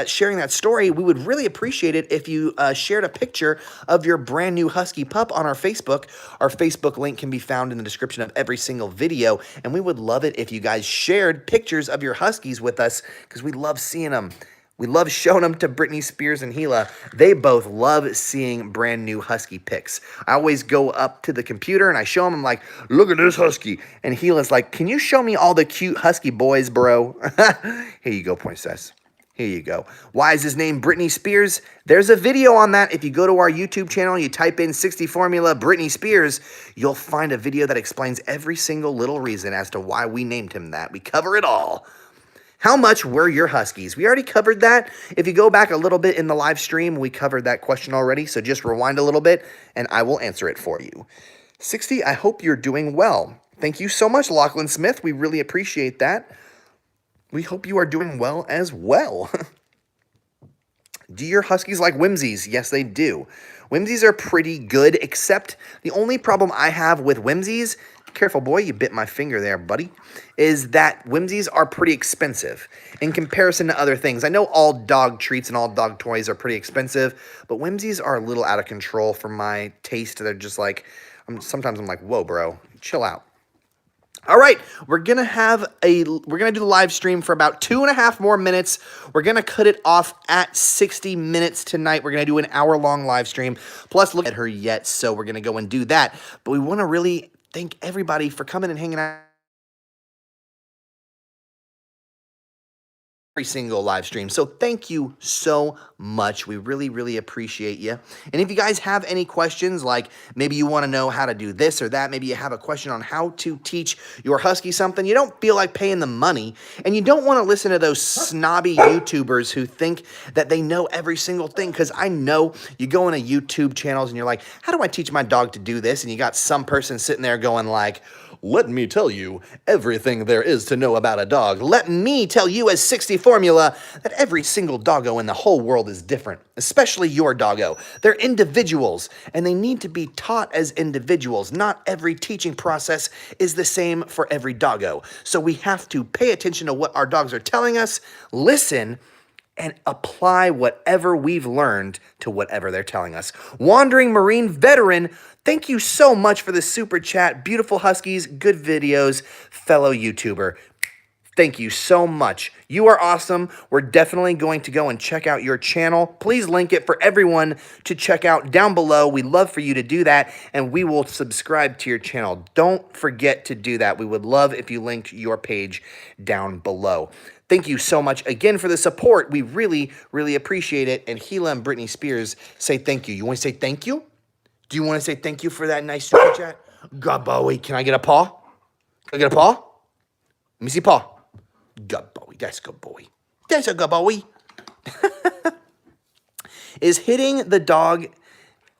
sharing that story. We would really appreciate it if you shared a picture of your brand new husky pup on our Facebook. Our Facebook link can be found in the description of every single video, and we would love it if you guys shared pictures of your huskies with us because we love seeing them. We love showing them to Britney Spears and Gila. They both love seeing brand new husky pics. I always go up to the computer and I show them, I'm like, look at this husky. And Gila's like, can you show me all the cute husky boys, bro? Here you go, princess. Here you go. Why is his name Britney Spears? There's a video on that. If you go to our YouTube channel, you type in 60 Formula Britney Spears, you'll find a video that explains every single little reason as to why we named him that. We cover it all. How much were your huskies? We already covered that. If you go back a little bit in the live stream, we covered that question already. So just rewind a little bit and I will answer it for you. 60, I hope you're doing well. Thank you so much, Lachlan Smith. We really appreciate that. We hope you are doing well as well. Do your huskies like whimsies? Yes, they do. Whimsies are pretty good, except the only problem I have with whimsies, careful boy, you bit my finger there, buddy, is that whimsies are pretty expensive in comparison to other things. I know all dog treats and all dog toys are pretty expensive, but whimsies are a little out of control for my taste. They're just like, sometimes I'm like, whoa, bro, chill out. All right, we're gonna do the live stream for about 2.5 more minutes. We're gonna cut it off at 60 minutes tonight. We're gonna do an hour-long live stream. Plus, look at her yet, so we're gonna go and do that. But we want to really thank everybody for coming and hanging out. Every single live stream. So thank you so much. We really, really appreciate you. And if you guys have any questions, like maybe you want to know how to do this or that, maybe you have a question on how to teach your husky something, you don't feel like paying them money, and you don't want to listen to those snobby YouTubers who think that they know every single thing, because I know you go into YouTube channels and you're like, how do I teach my dog to do this? And you got some person sitting there going like, let me tell you everything there is to know about a dog. Let me tell you as 60 Formula that every single doggo in the whole world is different, especially your doggo. They're individuals, and they need to be taught as individuals. Not every teaching process is the same for every doggo. So we have to pay attention to what our dogs are telling us, listen, and apply whatever we've learned to whatever they're telling us. Wandering Marine Veteran, thank you so much for the super chat. Beautiful Huskies, good videos, fellow YouTuber. Thank you so much. You are awesome. We're definitely going to go and check out your channel. Please link it for everyone to check out down below. We'd love for you to do that, and we will subscribe to your channel. Don't forget to do that. We would love if you linked your page down below. Thank you so much again for the support. We really, really appreciate it. And Gila and Britney Spears say thank you. You want to say thank you? Do you want to say thank you for that nice super chat? God, Bowie, can I get a paw? Can I get a paw? Let me see paw. Good boy. That's a good boy. That's a good boy. Is hitting the dog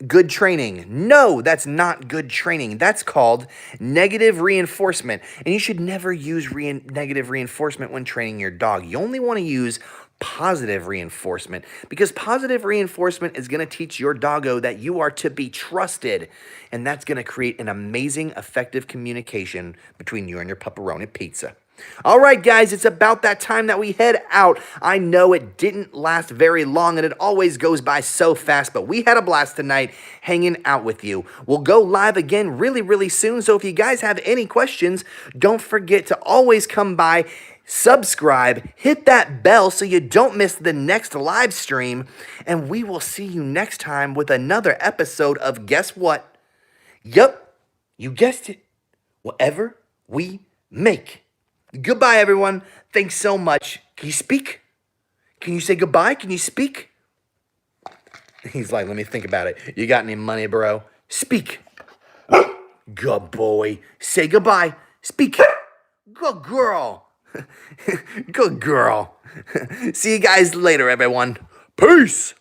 good training? No, that's not good training. That's called negative reinforcement. And you should never use negative reinforcement when training your dog. You only want to use positive reinforcement, because positive reinforcement is going to teach your doggo that you are to be trusted. And that's going to create an amazing, effective communication between you and your pepperoni pizza. All right, guys, it's about that time that we head out. I know it didn't last very long, and it always goes by so fast, but we had a blast tonight hanging out with you. We'll go live again really, really soon, so if you guys have any questions, don't forget to always come by, subscribe, hit that bell so you don't miss the next live stream, and we will see you next time with another episode of Guess What? Yup, you guessed it. Whatever we make. Goodbye, everyone. Thanks so much. Can you speak? Can you say goodbye? Can you speak? He's like, let me think about it. You got any money, bro? Speak. Good boy. Say goodbye. Speak. Good girl. Good girl. See you guys later, everyone. Peace.